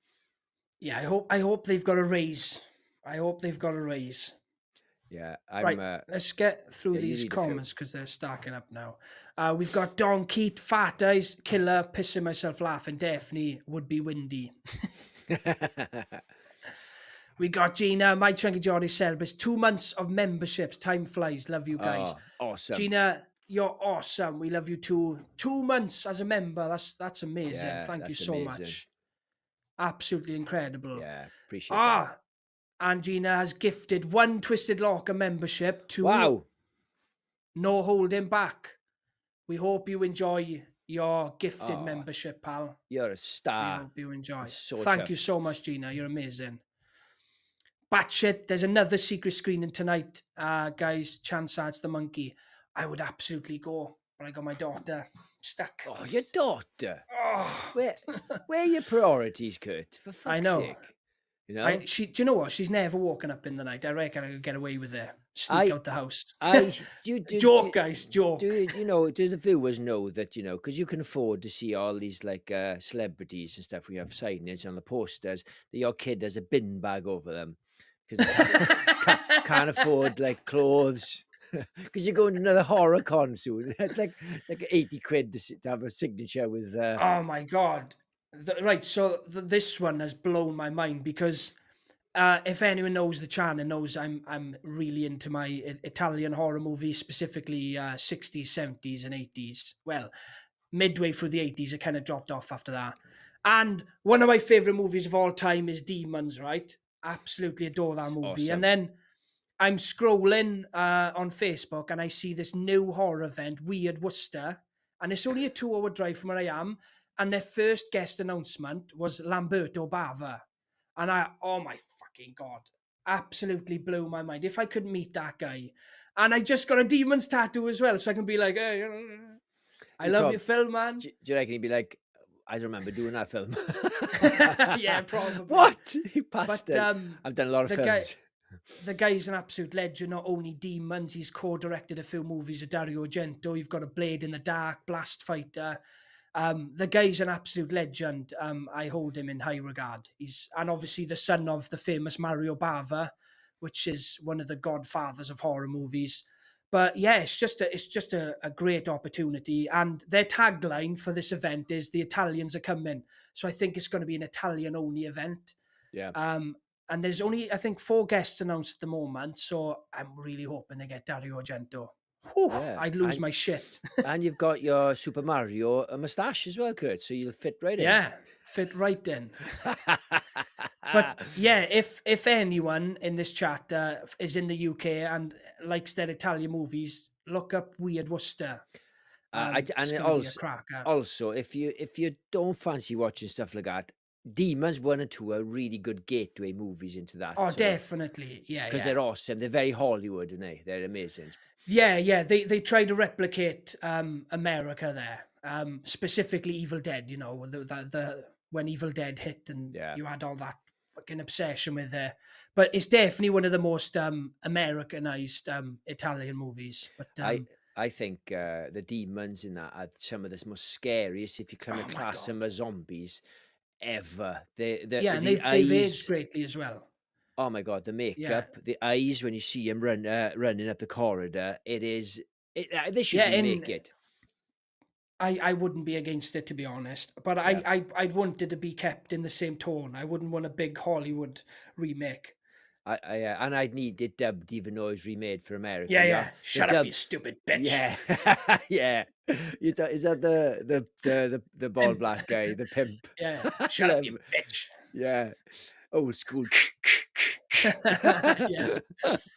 Yeah, I hope they've got a raise. Yeah, let's get through these comments because they're stacking up now. We've got Don Keat, Fat Eyes, Killer, pissing myself laughing. Definitely would be windy. We got Gina, my chunky Jordy celebrates 2 months of memberships. Time flies. Love you guys. Oh, awesome. Gina, you're awesome. We love you too. 2 months as a member. That's amazing. Thank you so much. Absolutely incredible. Yeah, appreciate that. And Gina has gifted 1 Twisted Locker membership to No Holding Back. We hope you enjoy your gifted membership, pal. You're a star. We hope you enjoy. So Thank you so much, Gina. You're amazing. Batshit, there's another secret screening tonight, guys. Chance adds the monkey. I would absolutely go, but I got my daughter stuck. Oh, your daughter? Oh. Where are your priorities, Kurt? For fuck's sake. You know? Do you know what? She's never woken up in the night. I reckon I could get away with it. Sneak out the house. Joke, guys. Joke. Do the viewers know that, because you can afford to see all these like celebrities and stuff. We have signage on the posters that your kid has a bin bag over them because they can't afford like clothes. because you're going to another horror con soon. It's like 80 quid to have a signature with. Oh my god! Right, so this one has blown my mind because if anyone knows the channel knows I'm really into my Italian horror movies, specifically 60s, 70s, and 80s. Well, midway through the 80s, I kind of dropped off after that. And one of my favorite movies of all time is Demons, right? Absolutely adore that movie. Awesome. And then I'm scrolling on Facebook and I see this new horror event, Weird Worcester, and it's only a 2-hour drive from where I am. And their first guest announcement was Lamberto Bava. And oh my fucking God, absolutely blew my mind. If I could meet that guy. And I just got a Demons tattoo as well, so I can be like, hey, I love your film, man. Do you reckon he'd be like, I don't remember doing that film? Yeah, probably. What? He passed But, it. I've done a lot of films. The guy's an absolute legend, not only Demons, he's co-directed a few movies with Dario Argento. You've got A Blade in the Dark, Blast Fighter. The guy's an absolute legend. I hold him in high regard. And obviously the son of the famous Mario Bava, which is one of the godfathers of horror movies. But yeah, it's just a great opportunity. And their tagline for this event is "The Italians are coming." So I think it's going to be an Italian-only event. Yeah. And there's only, I think, 4 guests announced at the moment. So I'm really hoping they get Dario Argento. Whew, yeah. I'd lose my shit. And you've got your Super Mario moustache as well, Kurt. So you'll fit right in. Yeah, fit right in. But yeah, if anyone in this chat is in the UK and likes their Italian movies, look up Weird Worcester. And also, if you don't fancy watching stuff like that, Demons 1 and 2 are really good gateway movies into that. Oh, definitely, yeah. Because they're awesome. They're very Hollywood, aren't they? They're amazing. Yeah. They try to replicate America there, specifically Evil Dead. You know, the when Evil Dead hit and you had all that fucking obsession with it. But it's definitely one of the most Americanized Italian movies. But I think the demons in that are some of the most scariest, if you kind of class them as zombies, ever. And they've aged greatly as well. Oh my God, the makeup, the eyes when you see him running up the corridor, they should remake it. I wouldn't be against it, to be honest, but I'd want it to be kept in the same tone. I wouldn't want a big Hollywood remake. And I'd need it dubbed, even though it's remade for America. Yeah. Shut up, you stupid bitch. Yeah. Is that the bald black guy, the pimp? Yeah. Shut up, you bitch. Yeah. Old school. Yeah.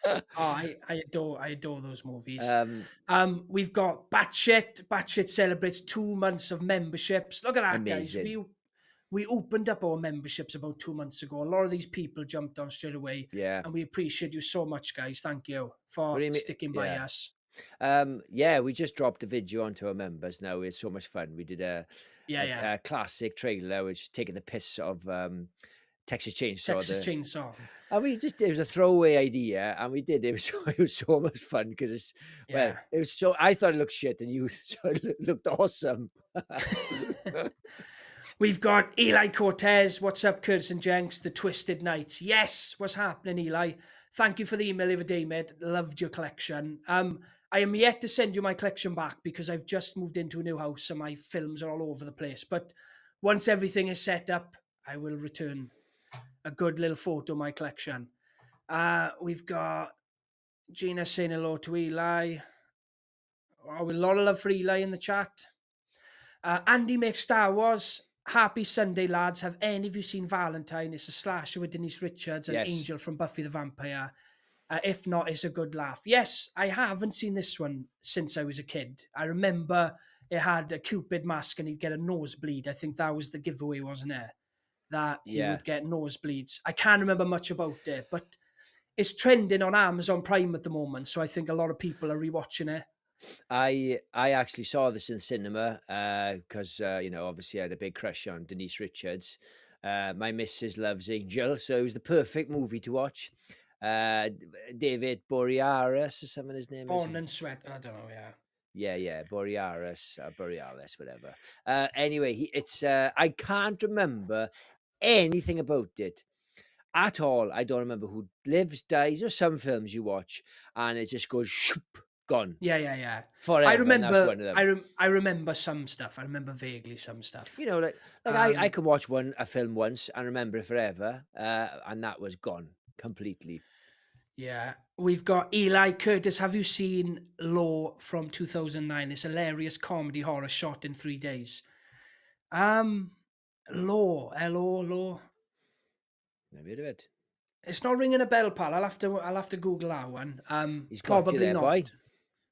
Oh, I adore those movies. We've got Batshit. Batshit celebrates 2 months of memberships. Look at that, amazing. Guys. We opened up our memberships about 2 months ago. A lot of these people jumped on straight away. Yeah. And we appreciate you so much, guys. Thank you for sticking by us. We just dropped a video onto our members now. It's so much fun. We did a classic trailer, which is taking the piss of Texas Chainsaw. And it was a throwaway idea, and we did. It was so much fun because it was so. I thought it looked shit, and it looked awesome. We've got Eli Cortez. What's up, Curtis and Jenks? The Twisted Nights. Yes, what's happening, Eli? Thank you for the email the other day, mate. Loved your collection. I am yet to send you my collection back because I've just moved into a new house and my films are all over the place. But once everything is set up, I will return a good little photo of my collection. We've got Gina saying hello to Eli. A lot of love for Eli in the chat. Andy makes Star Wars. Happy Sunday, lads. Have any of you seen Valentine? It's a slasher with Denise Richards and Angel from Buffy the Vampire. If not, it's a good laugh. Yes, I haven't seen this one since I was a kid. I remember it had a Cupid mask and he'd get a nosebleed. I think that was the giveaway, wasn't it? That he would get nosebleeds. I can't remember much about it, but it's trending on Amazon Prime at the moment, so I think a lot of people are rewatching it. I actually saw this in cinema because obviously I had a big crush on Denise Richards. My missus loves Angel, so it was the perfect movie to watch. David Boreanaz or something his name is. Born and Sweat. I don't know. Yeah, Boreanaz, whatever. Anyway, it's I can't remember anything about it. at all. I don't remember who lives, dies, or some films you watch, and it just goes shoop, gone. Yeah. Forever, and that's one of them. I remember some stuff. I remember vaguely some stuff. You know, like I can watch a film once and remember it forever, and that was gone completely. Yeah. We've got Eli Curtis. Have you seen Law from 2009? It's a hilarious comedy horror shot in 3 days. Law, Law. Never heard of it. It's not ringing a bell, pal. I'll have to Google that one. He's got you Probably there, not. boy.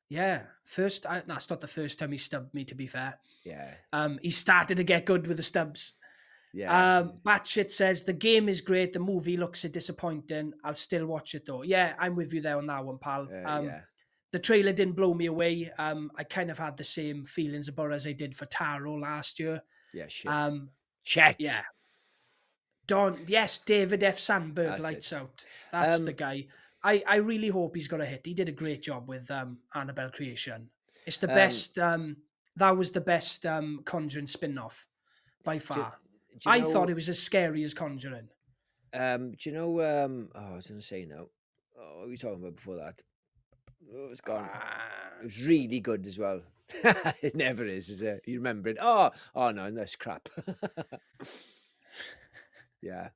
Yeah, that's not the first time he stubbed me. To be fair, Yeah. He started to get good with the stubs. Yeah. Batshit says the game is great. The movie looks disappointing. I'll still watch it though. Yeah, I'm with you there on that one, pal. Yeah. The trailer didn't blow me away. I kind of had the same feelings about it as I did for Taro last year. Yeah. Shit. Shit. Yeah. David F. Sandberg, That's Lights it. Out. That's the guy. I really hope he's got a hit. He did a great job with Annabelle Creation. It's the best. That was the best Conjuring spin-off by far. I thought it was as scary as Conjuring. Do you know? I was going to say no. Oh, what were we talking about before that? Oh, it's gone. It was really good as well. It never is it? You remember it? Oh no, that's crap. Yeah.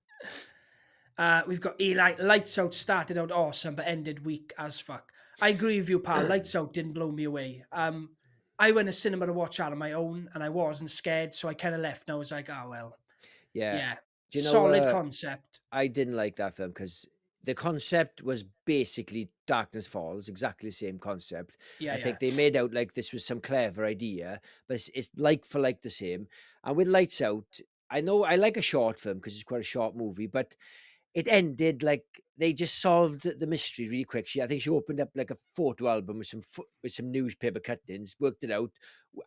We've got Eli. Lights Out started out awesome, but ended weak as fuck. I agree with you, pal. Lights Out didn't blow me away. I went to cinema to watch that on my own, and I wasn't scared, so I kind of left, and I was like, oh, well. Yeah. Do you know, solid concept. I didn't like that film because the concept was basically Darkness Falls, exactly the same concept. I think they made out like this was some clever idea, but it's like for like the same. And with Lights Out, I know I like a short film because it's quite a short movie, but it ended like they just solved the mystery really quick. I think she opened up like a photo album with some newspaper cuttings, worked it out.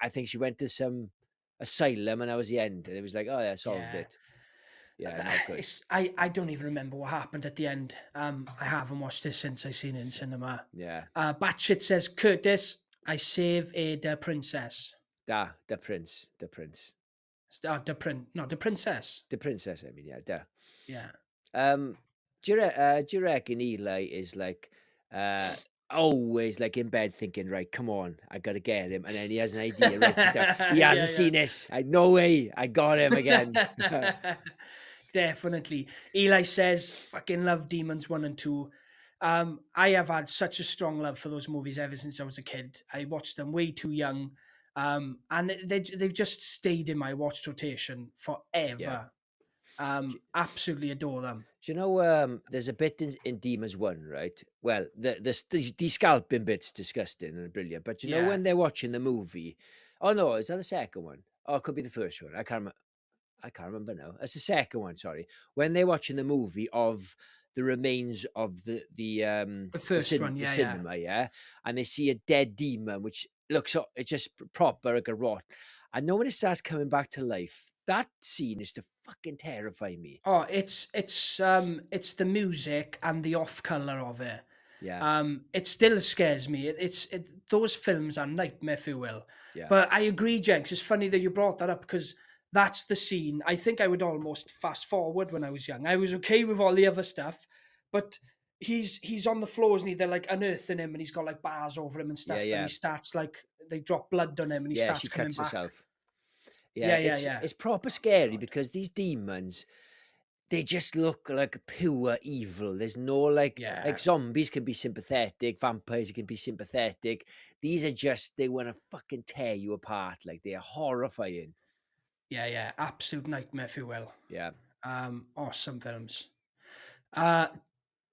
I think she went to some asylum, and that was the end. And it was like, oh yeah, solved it. Yeah, not good. I don't even remember what happened at the end. I haven't watched this since I seen it in cinema. Yeah. Batshit says, Curtis, I save a the princess. The prince. The princess. The princess, I mean, yeah, Yeah. Do you reckon Eli is like always like in bed thinking, right, come on, I gotta get him, and then he has an idea, writes it down. He hasn't seen this. No way, I got him again. Definitely. Eli says, fucking love Demons 1 and 2. I have had such a strong love for those movies ever since I was a kid. I watched them way too young. And they've just stayed in my watch rotation forever. Absolutely adore them. Do you know there's a bit in Demons 1, right? Well, the scalping bit's disgusting and brilliant, but you know when they're watching the movie, oh no, is that the second one? Oh, it could be the first one. I can't remember now. It's the second one, sorry. When they're watching the movie of the remains of the first one, the cinema, and they see a dead demon, which looks it's just proper like a rot. And then when it starts coming back to life, that scene is to fucking terrify me. Oh, it's the music and the off color of it. Yeah. It still scares me. Those films are nightmare fuel. Yeah. But I agree, Jenks. It's funny that you brought that up because that's the scene. I think I would almost fast forward when I was young. I was okay with all the other stuff, but he's on the floor, isn't he? They're like unearthing him, and he's got like bars over him and stuff. Yeah. And he starts like they drop blood on him, and he starts she coming cuts back. Herself. Yeah. It's proper scary because these demons, they just look like pure evil. There's no like zombies can be sympathetic, vampires can be sympathetic. These are just, they want to fucking tear you apart. Like, they are horrifying. Yeah, absolute nightmare fuel. Yeah. Awesome films.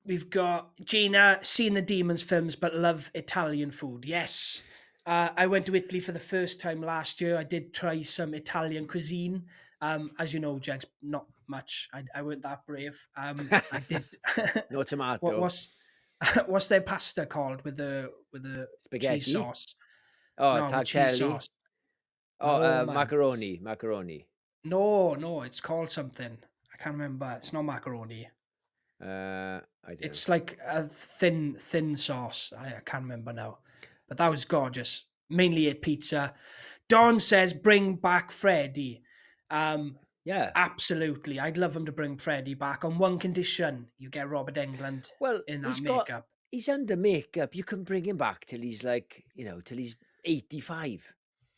We've got Gina, seen the Demons films, but love Italian food. Yes. I went to Italy for the first time last year. I did try some Italian cuisine. As you know, Jenks, not much. I weren't that brave. I did. No tomato. What's their pasta called with the spaghetti cheese sauce? Oh, no, tartelli. Oh, no, macaroni. No, it's called something. I can't remember. It's not macaroni. I don't It's like a thin sauce. I can't remember now. But that was gorgeous. Mainly ate pizza. Dawn says, bring back Freddy. Yeah. Absolutely. I'd love him to bring Freddie back on one condition: you get Robert Englund Well, in that makeup. he's under makeup. You can bring him back till he's like, till he's 85.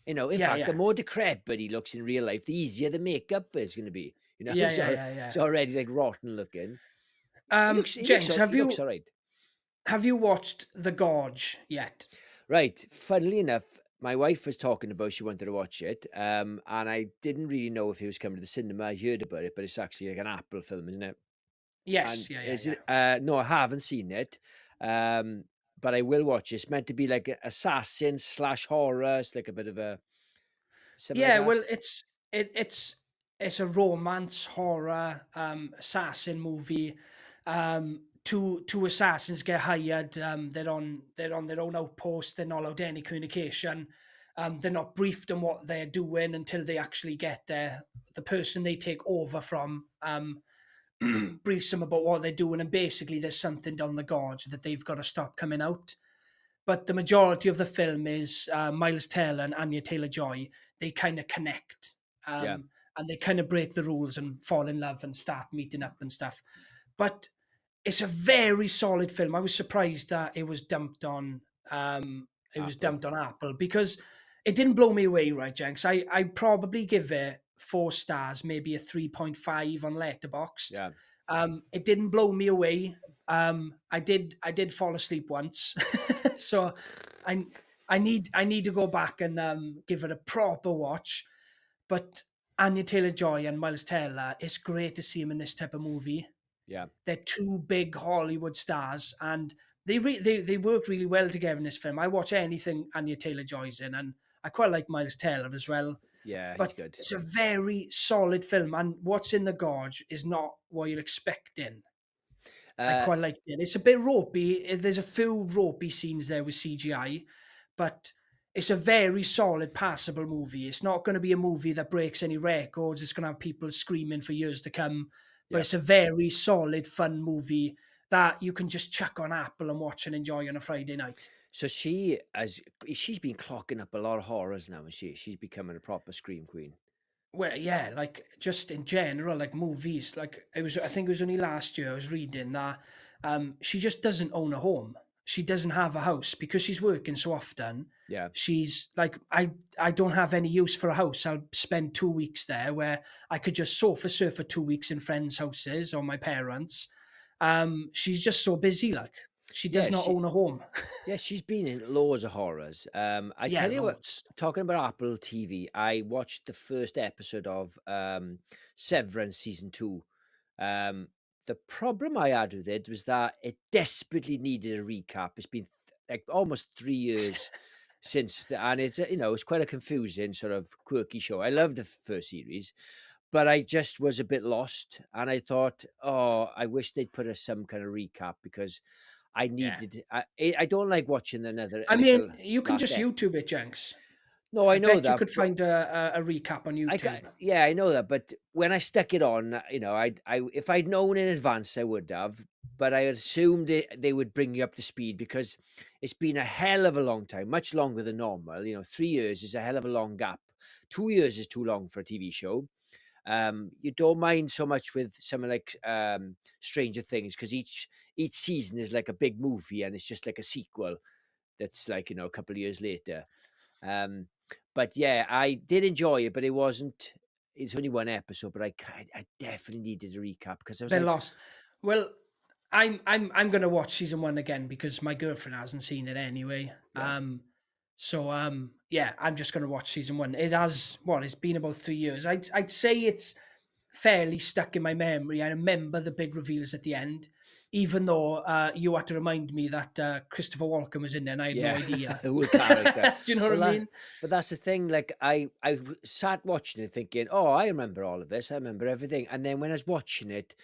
In Yeah, fact, the yeah. more decrepit he looks in real life, the easier the makeup is going to be. Yeah, yeah, So yeah, yeah. it's already like rotten looking. He looks Jenks, he looks all right. have you watched The Gorge yet? Right. Funnily enough, my wife was talking about she wanted to watch it, and I didn't really know if he was coming to the cinema. I heard about it, but it's actually like an Apple film, isn't it? Yes. And Yeah, yeah, is yeah. it? No, I haven't seen it, um, but I will watch it. It's meant to be like a assassin slash horror. It's like a bit of a something like Yeah, that. well, it's a romance horror assassin movie. Two assassins get hired. They're on their own outpost. They're not allowed any communication. They're not briefed on what they're doing until they actually get there. The person they take over from briefs them about what they're doing, and basically there's something down the gorge that they've got to stop coming out. But the majority of the film is Miles Teller and Anya Taylor-Joy. They kind of connect, Yeah, and they kind of break the rules and fall in love and start meeting up and stuff. But it's a very solid film. I was surprised that it was dumped on Apple. Apple, because it didn't blow me away, right, Jenks? I probably give it 4 stars, maybe a 3.5 on Letterboxd. Yeah. It didn't blow me away. I did fall asleep once, so I I need to go back and give it a proper watch. But Anya Taylor Joy and Miles Teller, it's great to see him in this type of movie. Yeah. They're two big Hollywood stars, and they work really well together in this film. I watch anything Anya Taylor Joy's in, and I quite like Miles Teller as well. Yeah, he's But good. it's a very solid film, and what's in the gorge is not what you're expecting. I Uh, quite liked it. It's a bit ropey. There's a few ropey scenes there with CGI, but it's a very solid, passable movie. It's not going to be a movie that breaks any records. It's going to have people screaming for years to come, but yeah. it's a very solid, fun movie that you can just chuck on Apple and watch and enjoy on a Friday night. So she's been clocking up a lot of horrors now, and she's becoming a proper scream queen. Well, yeah, like just in general, like movies. Like I think it was only last year I was reading that she just doesn't own a home. She doesn't have a house because she's working so often. Yeah. She's like, I don't have any use for a house. I'll spend 2 weeks there where I could just sofa surf for 2 weeks in friends' houses or my parents. She's just so busy. Like she Yeah, does not own a home. yeah, she's been in loads of horrors. I Yeah, tell you what, loads. talking about Apple TV, I watched the first episode of Severance season 2. Um, the problem I had with it was that it desperately needed a recap. It's been like almost 3 years since, and it's it's quite a confusing sort of quirky show. I love the first series, but I just was a bit lost, and I thought, oh, I wish they'd put us some kind of recap because I Yeah. needed. I don't like watching another I like mean, a you can last just ep. YouTube it, Jenks. No, I I know bet you that, could but find a recap on I got YouTube. yeah, I know that, but when I stuck it on, I if I'd known in advance, I would have. But I assumed they would bring you up to speed because it's been a hell of a long time, much longer than normal. 3 years is a hell of a long gap. 2 years is too long for a TV show. You don't mind so much with something like Stranger Things because each season is like a big movie and it's just like a sequel that's like a couple of years later. Um, but yeah, I did enjoy it, but it wasn't. It's only one episode, but I definitely needed a recap because I was They're like, lost. Well, I'm gonna watch season one again because my girlfriend hasn't seen it anyway. yeah, Yeah, I'm just gonna watch season one. It has it's been about 3 years. I'd say it's fairly stuck in my memory. I remember the big reveals at the end, even though you had to remind me that Christopher Walken was in there and I had no yeah, idea. what character. Do you know Well, what I mean? but that's the thing. Like sat watching it, thinking, oh, I remember all of this. I remember everything. And then when I was watching it,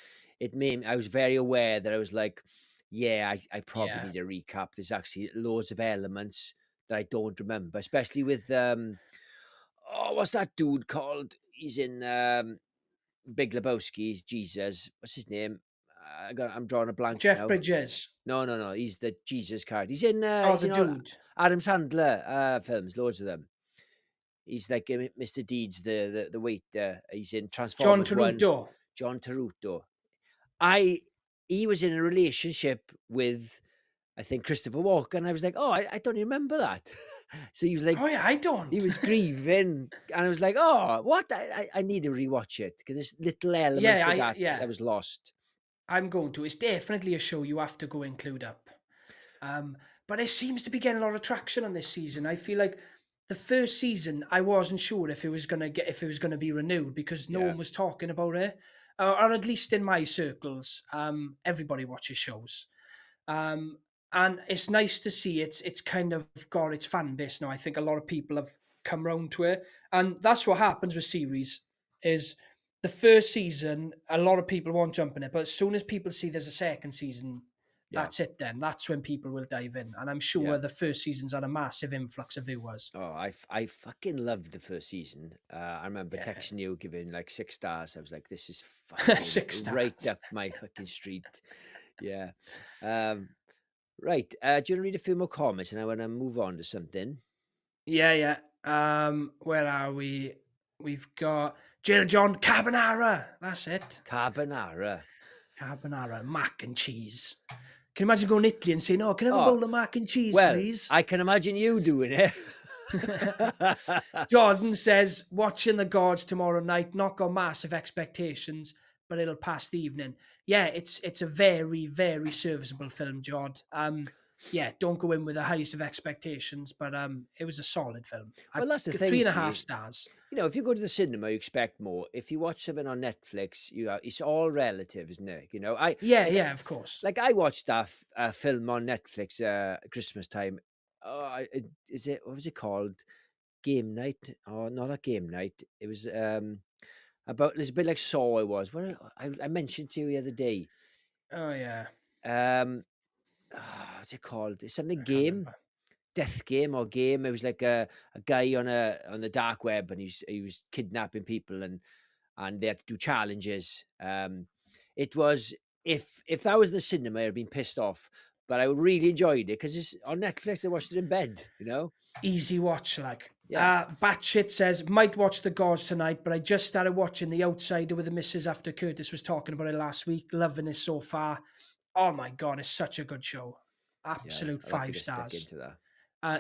I was very aware that I was like, yeah, I probably Yeah. need a recap. There's actually loads of elements that I don't remember, especially with oh, what's that dude called? He's in Big Lebowski. He's Jesus. What's his name? I'm drawing a blank Jeff now. Bridges. No, no, no. He's the Jesus card. Oh, He's the in all dude. Adam Sandler films, loads of them. He's like Mr. Deeds, the waiter. He's in John Transformers 1. Toruto. John Toruto. He was in a relationship with, I think, Christopher Walken. I was like, oh, I don't remember that. So he was like, oh yeah, I don't. He was grieving, and I was like, oh, what? I need to rewatch it because this little element that was lost. I'm going to. It's definitely a show you have to go include up. But it seems to be getting a lot of traction on this season. I feel like the first season, I wasn't sure if it was gonna be renewed because no one was talking about it, or at least in my circles, everybody watches shows, and it's nice to see it's kind of got its fan base now. I think a lot of people have come round to it, and that's what happens with series. Is the first season, a lot of people won't jump in it, but as soon as people see there's a second season, that's it then. That's when people will dive in. And I'm sure the first season's had a massive influx of viewers. Oh, I fucking loved the first season. I remember texting you, giving like 6 stars. I was like, this is fucking 6 stars. Right up my fucking street. Yeah. Right. Do you want to read a few more comments and I want to move on to something? Yeah. Where are we? We've got Jill John Carbonara. That's it. Carbonara, mac and cheese. Can you imagine going to Italy and saying, "Oh, can I have a bowl of mac and cheese, please?" I can imagine you doing it. Jordan says, watching the Gorge tomorrow night, not got massive expectations, but it'll pass the evening. Yeah, it's a very, very serviceable film, Jord. Don't go in with the highest of expectations, but it was a solid film. Well, that's the thing. 3.5 stars. You know, if you go to the cinema, you expect more. If you watch something on Netflix, it's all relative, isn't it? You know, of course. Like I watched that film on Netflix Christmas time. What was it called? Game Night? Oh, not a Game Night. It was about, it's a bit like Saw. It was. What I mentioned to you the other day. Oh yeah. What's it called? It's something game. Death Game or Game. It was like a guy on the dark web, and he was kidnapping people, and they had to do challenges. It was, if that was in the cinema, I'd have been pissed off. But I really enjoyed it because it's on Netflix. I watched it in bed, you know. Easy watch, like. Batshit says, might watch The Gorge tonight, but I just started watching The Outsider with the missus after Curtis was talking about it last week. Loving it so far. Oh my God, it's such a good show. Absolute 5 stars. Into that.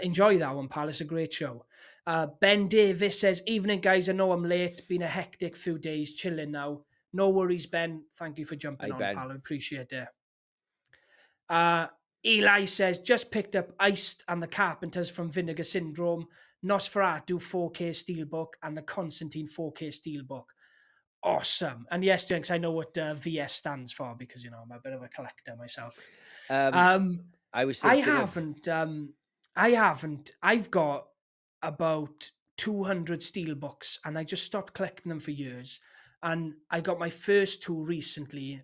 Enjoy that one, pal. It's a great show. Ben Davis says, evening, guys. I know I'm late. Been a hectic few days. Chilling now. No worries, Ben. Thank you for jumping on, Ben. Pal. I appreciate it. Eli says, just picked up Iced and the Carpenters from Vinegar Syndrome, Nosferatu 4K Steelbook, and the Constantine 4K Steelbook. Awesome. And yes, Jenks, I know what VS stands for because, you know, I'm a bit of a collector myself. I was thinking I haven't. I've got about 200 Steelbooks, and I just stopped collecting them for years. And I got my first 2 recently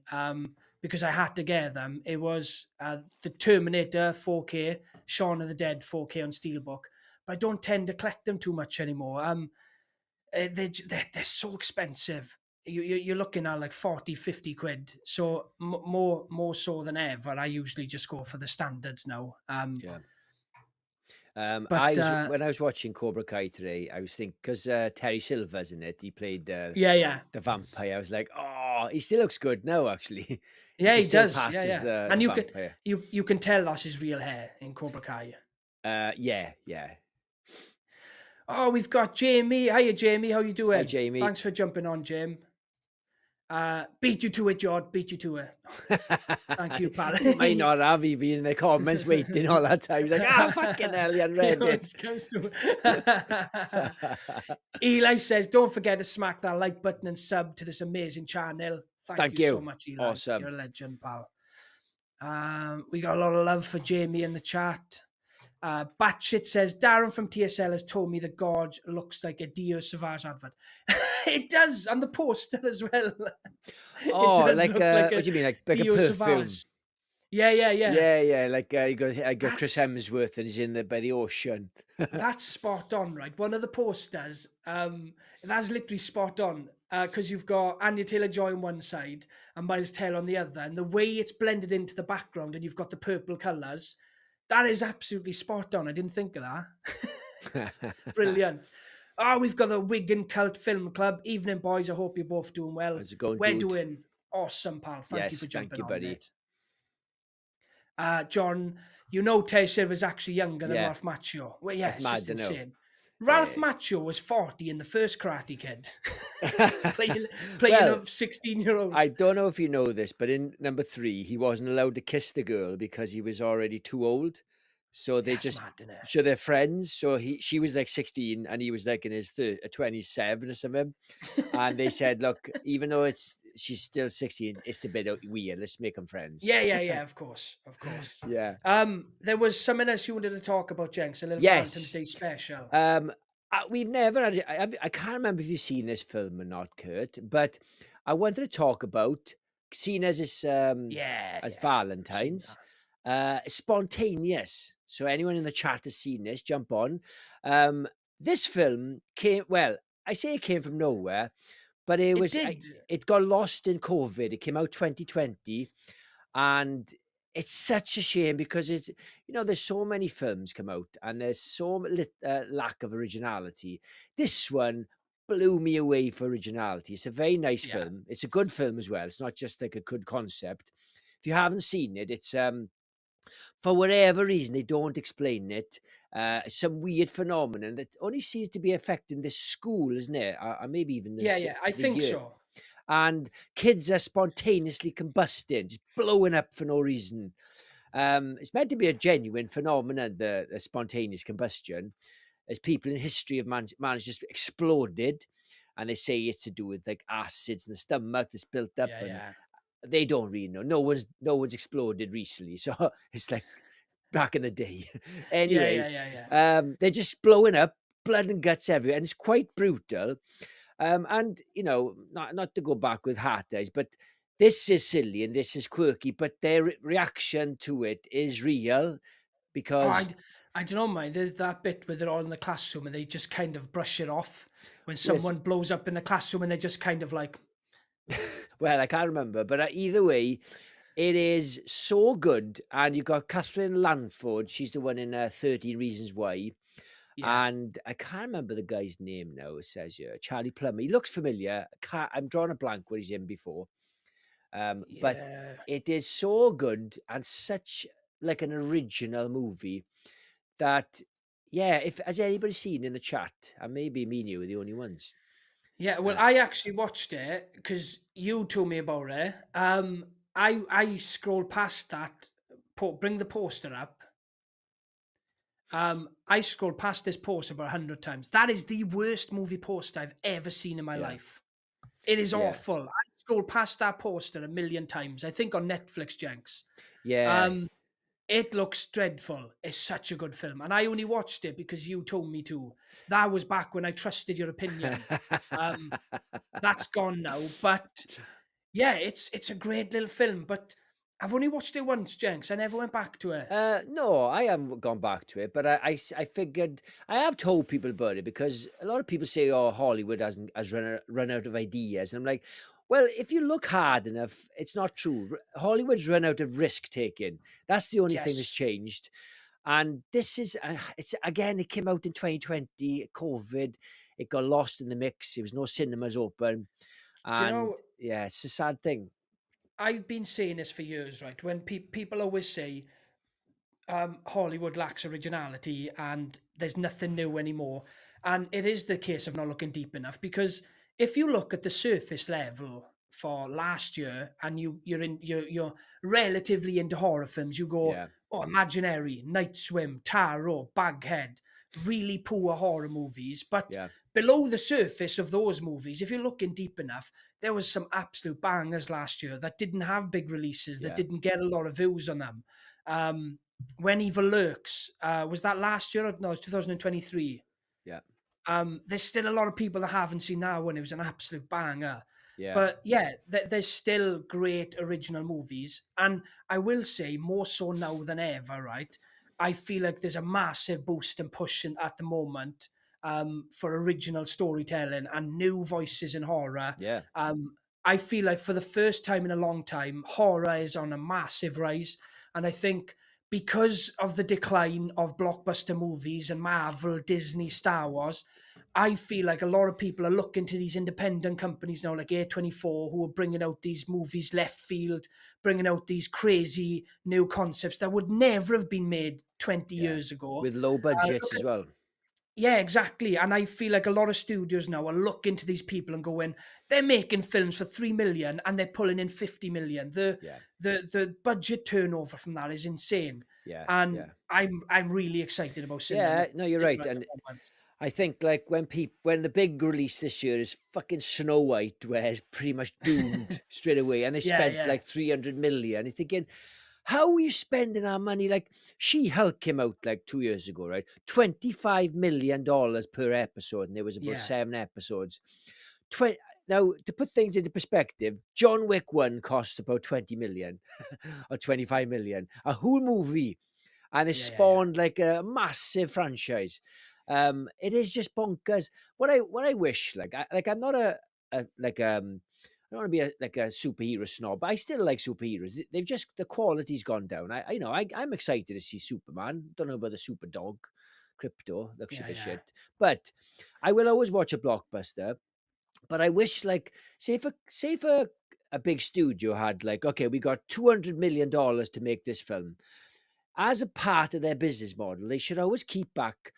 because I had to get them. It was the Terminator 4K, Shaun of the Dead 4K on Steelbook. But I don't tend to collect them too much anymore. They're so expensive. You're looking at like 40, 50 quid. So more so than ever, I usually just go for the standards now. When I was watching Cobra Kai today, I was thinking, because Terry Silver's in it, he played the vampire. I was like, oh, he still looks good now, actually. Yeah, he does. And you can tell that's his real hair in Cobra Kai. Yeah. Oh, we've got Jamie. Hiya, Jamie. How you doing? Hi, Jamie. Thanks for jumping on, Jim. Beat you to it, Jord. Beat you to it. Thank you, pal. He might not have. He been in the comments waiting all that time. He's like, fucking hell, he unread it. Eli says, don't forget to smack that like button and sub to this amazing channel. Thank you so much, Eli. Awesome. You're a legend, pal. We got a lot of love for Jamie in the chat. Batshit says, Darren from TSL has told me the Gorge looks like a Dio Savage advert. It does, and the poster as well. Oh, like what do you mean, like a perfume? Savage. Yeah. Like I got Chris Hemsworth and he's by the ocean. That's spot on, right? One of the posters, that's literally spot on. Because you've got Anya Taylor-Joy on one side and Miles Teller on the other, and the way it's blended into the background, and you've got the purple colours. That is absolutely spot on. I didn't think of that. Brilliant. Oh, we've got the Wigan Cult Film Club. Evening, boys. I hope you're both doing well. How's it going, We're dude? doing awesome, pal. Thank you for Yes, thank jumping you, on, buddy. mate. John, you know Terry Silver's actually younger than Yeah. Ralph Macchio. Well, yeah, That's it's just mad to know. insane. Ralph Yeah. Macchio was 40 in the first Karate Kid, playing Well, a 16-year-old. I don't know if you know this, but in number 3, he wasn't allowed to kiss the girl because he was already too old. So they That's just, mad, isn't it? so they're friends. So she was like 16 and he was like in his 27 or something. And they said, look, even though she's still 16, it's a bit weird. Let's make them friends. Yeah, of course. Yeah. There was something else you wanted to talk about, Jenks, a little Valentine's Yes. Day special. We've never had. I can't remember if you've seen this film or not, Kurt. But I wanted to talk about, seen as this as Valentine's, spontaneous. So anyone in the chat has seen this, jump on. This film came. Well, I say it came from nowhere, but it got lost in COVID. It came out 2020, and it's such a shame because it's, there's so many films come out and there's so lack of originality. This one blew me away for originality. It's a very nice film. It's a good film as well. It's not just like a good concept. If you haven't seen it, it's for whatever reason they don't explain it. Some weird phenomenon that only seems to be affecting this school, isn't it? Or maybe even I think year. so. And kids are spontaneously combusting, just blowing up for no reason. It's meant to be a genuine phenomenon, the spontaneous combustion, as people in history have managed just exploded, and they say it's to do with like acids in the stomach that's built up, they don't really know. No one's exploded recently, so it's like back in the day. Anyway, they're just blowing up, blood and guts everywhere, and it's quite brutal. And not to go back with Hard Days, but this is silly and this is quirky, but their reaction to it is real because I don't know, man. There's that bit where they're all in the classroom and they just kind of brush it off when someone blows up in the classroom and they're just kind of like, well, I can't remember, but either way, it is so good. And you've got Catherine Lanford. She's the one in 13 Reasons Why. Yeah. And I can't remember the guy's name now. It says here, Charlie Plummer. He looks familiar. I'm drawing a blank where he's in before. But it is so good and such like an original movie that, if has anybody seen in the chat? And maybe me and you are the only ones. Yeah, well, I actually watched it because you told me about it. I scrolled past that. Bring the poster up. I scrolled past this poster about 100 times. That is the worst movie poster I've ever seen in my life. It is awful. I scrolled past that poster a million times. I think on Netflix, Jenks. Yeah. It looks dreadful. It's such a good film. And I only watched it because you told me to. That was back when I trusted your opinion. That's gone now. But yeah, it's a great little film. But I've only watched it once, Jenks. I never went back to it. No, I haven't gone back to it, but I figured I have told people about it because a lot of people say, "Oh, Hollywood has run out of ideas," and I'm like, well, if you look hard enough, it's not true. Hollywood's run out of risk taking. That's the only thing that's changed. And this is it came out in 2020, COVID. It got lost in the mix. There was no cinemas open, and it's a sad thing. I've been saying this for years, right? When people always say Hollywood lacks originality and there's nothing new anymore, and it is the case of not looking deep enough. Because if you look at the surface level for last year, and you're relatively into horror films, you go, oh, Imaginary, Night Swim, Taro, Baghead, really poor horror movies, but below the surface of those movies, if you're looking deep enough, there was some absolute bangers last year that didn't have big releases, that didn't get a lot of views on them. When Evil Lurks, was that last year? No, it was 2023. Yeah. There's still a lot of people that haven't seen that one. It was an absolute banger. Yeah. But there's still great original movies. And I will say, more so now than ever, right? I feel like there's a massive boost and push at the moment for original storytelling and new voices in horror. Yeah. I feel like for the first time in a long time, horror is on a massive rise. And I think because of the decline of blockbuster movies and Marvel, Disney, Star Wars, I feel like a lot of people are looking to these independent companies now, like A24, who are bringing out these movies left field, bringing out these crazy new concepts that would never have been made 20 years ago. With low budgets as well. Yeah, exactly. And I feel like a lot of studios now are looking to these people and going, they're making films for 3 million and they're pulling in 50 million. The budget turnover from that is insane. And I'm really excited about cinema. Yeah, no, you're right. And I think like when the big release this year is fucking Snow White, where it's pretty much doomed straight away, and they spent like 300 million. You're thinking, how are you spending our money? Like She-Hulk came out like 2 years ago, right? $25 million per episode, and there was about 7 episodes. Now, to put things into perspective, John Wick 1 cost about 20 million or 25 million, a whole movie, and it spawned like a massive franchise. It is just bonkers. What I wish, I'm not I don't want to be like a superhero snob, but I still like superheroes. They've just, the quality's gone down. I'm excited to see Superman. Don't know about the super dog, Crypto, looks like shit. But I will always watch a blockbuster. But I wish, like, say if a big studio had like, okay, we got $200 million to make this film. As a part of their business model, they should always keep back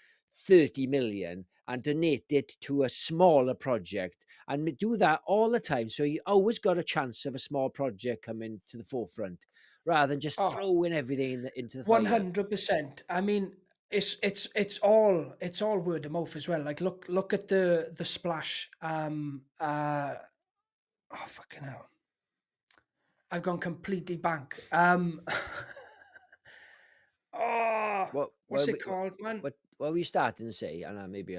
30 million and donate it to a smaller project, and do that all the time. So you always got a chance of a small project coming to the forefront, rather than just throwing everything into the fire. 100%. I mean, it's all word of mouth as well. Like look at the Splash. Oh fucking hell! I've gone completely blank. What's it called, man? What were you starting to say? And maybe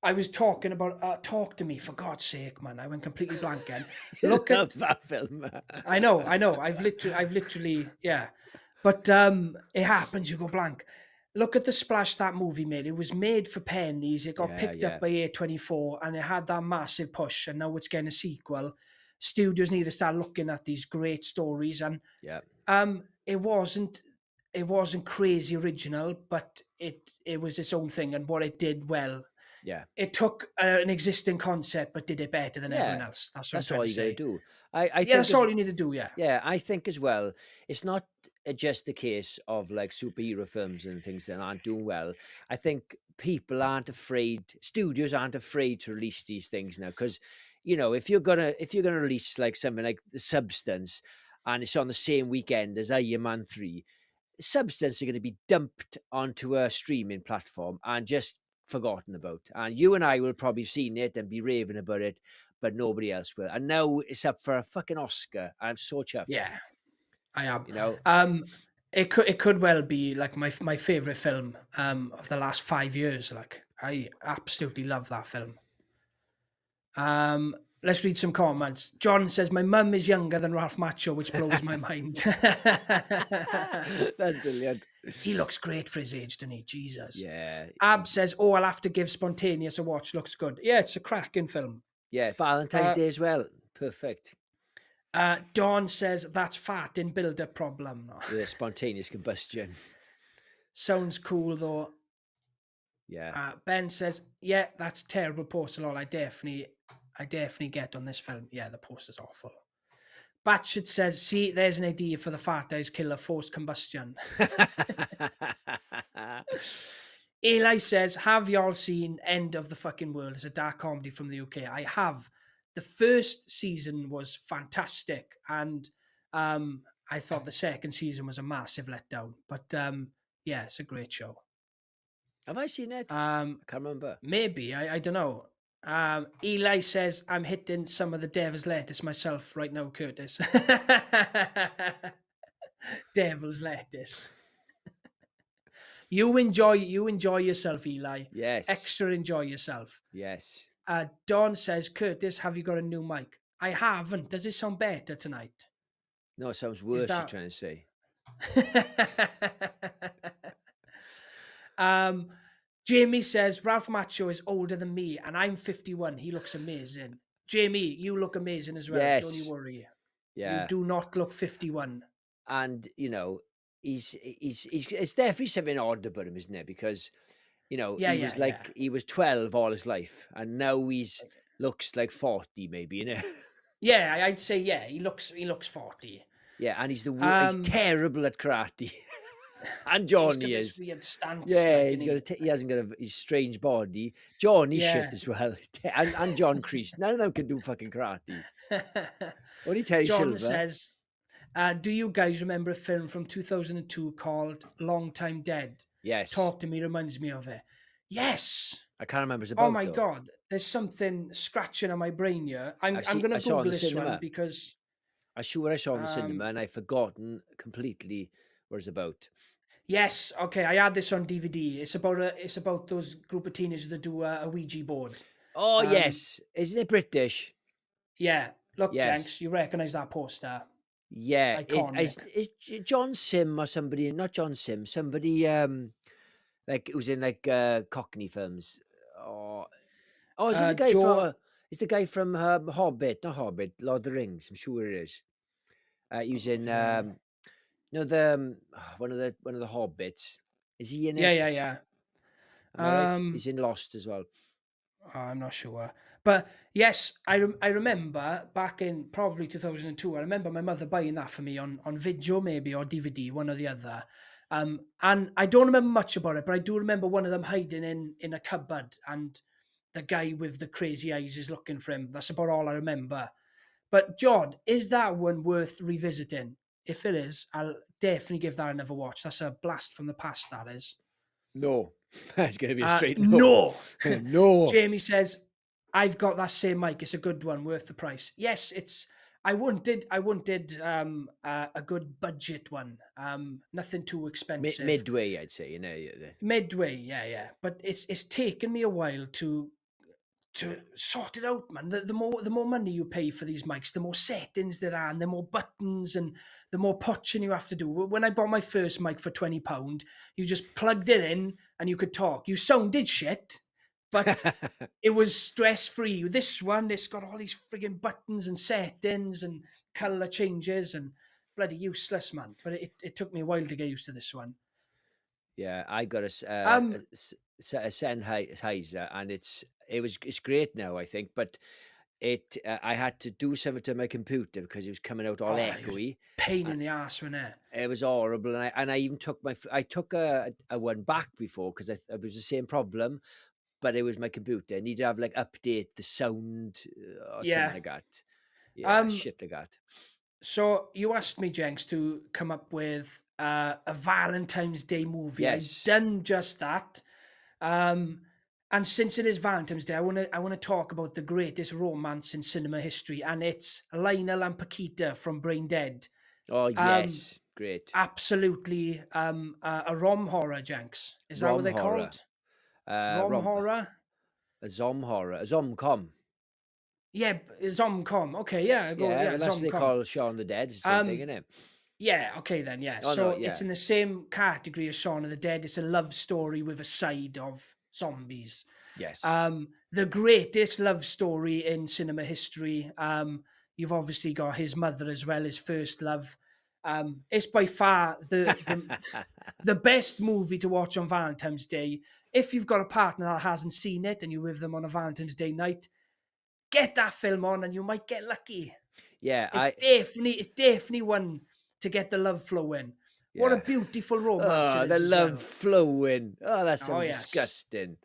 I was talking about Talk to Me, for God's sake, man. I went completely blank again. Look at that film. I know. I've literally, yeah. But it happens, you go blank. Look at the splash that movie made. It was made for pennies. It got picked up by A24, and it had that massive push, and now it's getting a sequel. Studios need to start looking at these great stories, and it wasn't crazy original, but it was its own thing, and what it did well. Yeah, it took an existing concept but did it better than everyone else. That's all you got to do. I think that's all you need to do. Yeah, I think as well, it's not just the case of like superhero films and things that aren't doing well. I think people aren't afraid, studios aren't afraid to release these things now, because if you're gonna release like something like The Substance and it's on the same weekend as Iron Man 3, Substance are going to be dumped onto a streaming platform and just forgotten about, and you and I will probably have seen it and be raving about it, but nobody else will. And now it's up for a fucking Oscar. I'm so chuffed. Yeah, I am. It could well be like my favorite film of the last 5 years. Like, I absolutely love that film. Let's read some comments. John says, my mum is younger than Ralph Macchio, which blows my mind. That's brilliant. He looks great for his age, doesn't he? Jesus. Yeah. Ab says, I'll have to give Spontaneous a watch. Looks good. Yeah, it's a cracking film. Yeah, Valentine's Day as well. Perfect. Dawn says, that's fat in build-up problem. The spontaneous combustion. Sounds cool, though. Yeah. Ben says, yeah, that's terrible poster. I definitely get on this film. Yeah, the poster's awful. Batshit says, see, there's an idea for the fat eyes killer, forced combustion. Eli says, have y'all seen End of the Fucking World? It's a dark comedy from the UK. I have. The first season was fantastic, and I thought the second season was a massive letdown. But yeah, it's a great show. Have I seen it? I can't remember. Maybe. I don't know. Eli says, I'm hitting some of the devil's lettuce myself right now, Curtis. Devil's lettuce. You enjoy yourself, Eli. Yes. Extra enjoy yourself. Yes. Don says, Curtis, have you got a new mic? I haven't. Does it sound better tonight? No, it sounds worse, you're trying to say. Jamie says, Ralph Macchio is older than me and I'm 51. He looks amazing. Jamie, you look amazing as well. Yes. Don't you worry. Yeah. You do not look 51. And, it's definitely something odd about him, isn't it? Because You know, Yeah, he was like he was 12 all his life, and now he's looks like 40 maybe, you know. Yeah, I'd say he looks 40. Yeah, and he's he's Um, terrible at karate. And he's got Johnny this is. weird stance, Yeah, like, he's and got he hasn't got his strange body. Johnny's shit yeah. as well. And John Kreese. None of them can do fucking karate. Only Terry John Silver. says, do you guys remember a film from 2002 called Long Time Dead? Yes. Talk to Me reminds me of it. Yes. I can't remember it's Oh about my though. God. There's something scratching on my brain here. I'm going I to saw it in Google the this one cinema. because... I saw it in the cinema and I've forgotten completely what it's about. Yes, okay. I had this on DVD. It's about those group of teenagers that do a Ouija board. Oh, yes. Isn't it British? Yeah. Look, Yes. Jenks, you recognise that poster. Yeah. Iconic. Is John Sim or somebody, not John Sim, somebody like who's in like Cockney films. Oh, is it the guy from it's the guy from Hobbit, not Hobbit, Lord of the Rings, I'm sure it is. He was in you know the one of the Hobbits. Is he in it? Yeah. Am I right? He's in Lost as well. I'm not sure. But yes, I remember back in probably 2002, I remember my mother buying that for me on video maybe, or DVD, one or the other. And I don't remember much about it, but I do remember one of them hiding in a cupboard and the guy with the crazy eyes is looking for him. That's about all I remember. But Jod, is that one worth revisiting? If it is, I'll definitely give that another watch. That's a blast from the past, that is. No. That's going to be a straight no. No. No. Jamie says, I've got that same mic. It's a good one, worth the price. Yes, it's. I wanted a good budget one. Nothing too expensive. Midway, I'd say. You know. Midway, yeah. But it's taken me a while to sort it out, man. The more money you pay for these mics, the more settings there are, and the more buttons and the more punching you have to do. When I bought my first mic for £20, you just plugged it in and you could talk. You sounded shit, but it was stress-free. This one, it's got all these frigging buttons and settings and colour changes and bloody useless, man. But it took me a while to get used to this one. Yeah, I got a Sennheiser, and it's great now, I think, but I had to do something to my computer because it was coming out all echoey. Pain in the ass, wasn't it? It was horrible, and I even took a one back before because it was the same problem, but it was my computer. I need to have like update the sound or something like that. Yeah, shit like that. So you asked me, Jenks, to come up with a Valentine's Day movie. Yes. I've done just that. And since it is Valentine's Day, I want to talk about the greatest romance in cinema history, and it's Lionel and Paquita from Brain Dead. Oh yes, great. Absolutely, a rom horror, Jenks. Is that what they're called? Rom horror. A zom horror. A zom-com. Yeah, zom-com. Okay, yeah. That's what they call Shaun of the Dead. It's the same thing, isn't it? Yeah, okay then, yeah. It's in the same category as Shaun of the Dead. It's a love story with a side of zombies. Yes. The greatest love story in cinema history. You've obviously got his mother as well, his first love. It's by far the best movie to watch on Valentine's Day. If you've got a partner that hasn't seen it and you're with them on a Valentine's Day night, get that film on and you might get lucky. Yeah, it's definitely one to get the love flowing. Yeah. What a beautiful romance it is. The love flowing. Oh, that sounds disgusting.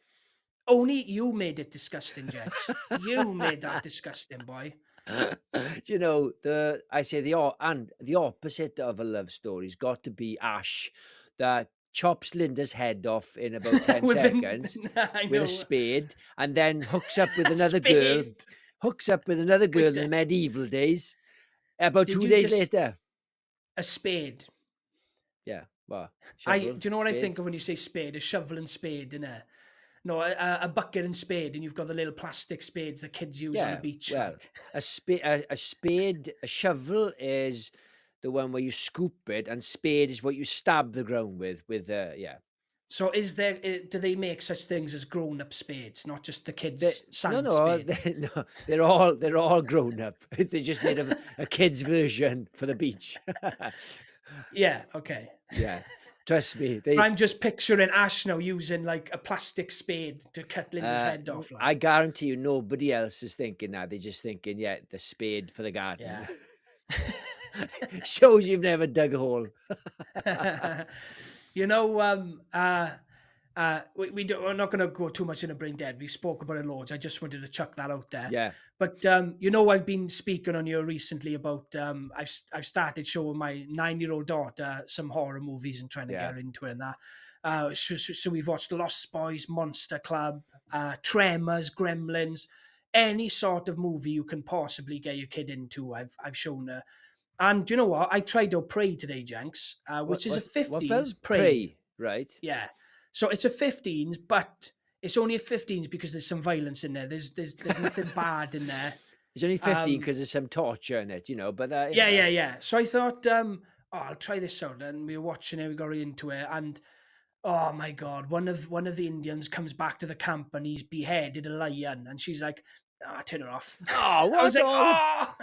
Only you made it disgusting, Jex. You made that disgusting, boy. You know, the opposite of a love story's got to be Ash that chops Linda's head off in about 10 seconds with a spade, and then hooks up with another girl. Hooks up with another girl in the medieval days. About 2 days later. A spade. Yeah. Well, do you know what I think of when you say spade? A shovel and spade, innit? No, a bucket and spade, and you've got the little plastic spades that kids use on the beach. Well, a shovel is the one where you scoop it, and spade is what you stab the ground with. So do they make such things as grown-up spades, not just the kids' spade? No, they're all grown up. They just made a kid's version for the beach. Yeah, okay. Yeah. Trust me. I'm just picturing Ash now using like a plastic spade to cut Linda's head off. Like. I guarantee you nobody else is thinking that. They're just thinking, yeah, the spade for the garden. Yeah. Shows you've never dug a hole. You know, we're not going to go too much into Brain Dead. We spoke about it loads. I just wanted to chuck that out there. Yeah. But I've been speaking on here recently about I've started showing my 9-year-old daughter some horror movies and trying to get her into it and that. So we've watched Lost Boys, Monster Club, Tremors, Gremlins, any sort of movie you can possibly get your kid into. I've shown her. And do you know what? I tried out Prey today, Jenks, which is a 15s. Prey, right? Yeah. So it's a 15s, but it's only a 15s because there's some violence in there. There's nothing bad in there. It's only 15 because there's some torture in it, But yeah. So I thought, I'll try this out. And we were watching it, we got into it, and oh my god, one of the Indians comes back to the camp and he's beheaded a lion, and she's like, turn it off. Oh, what? I was like, oh.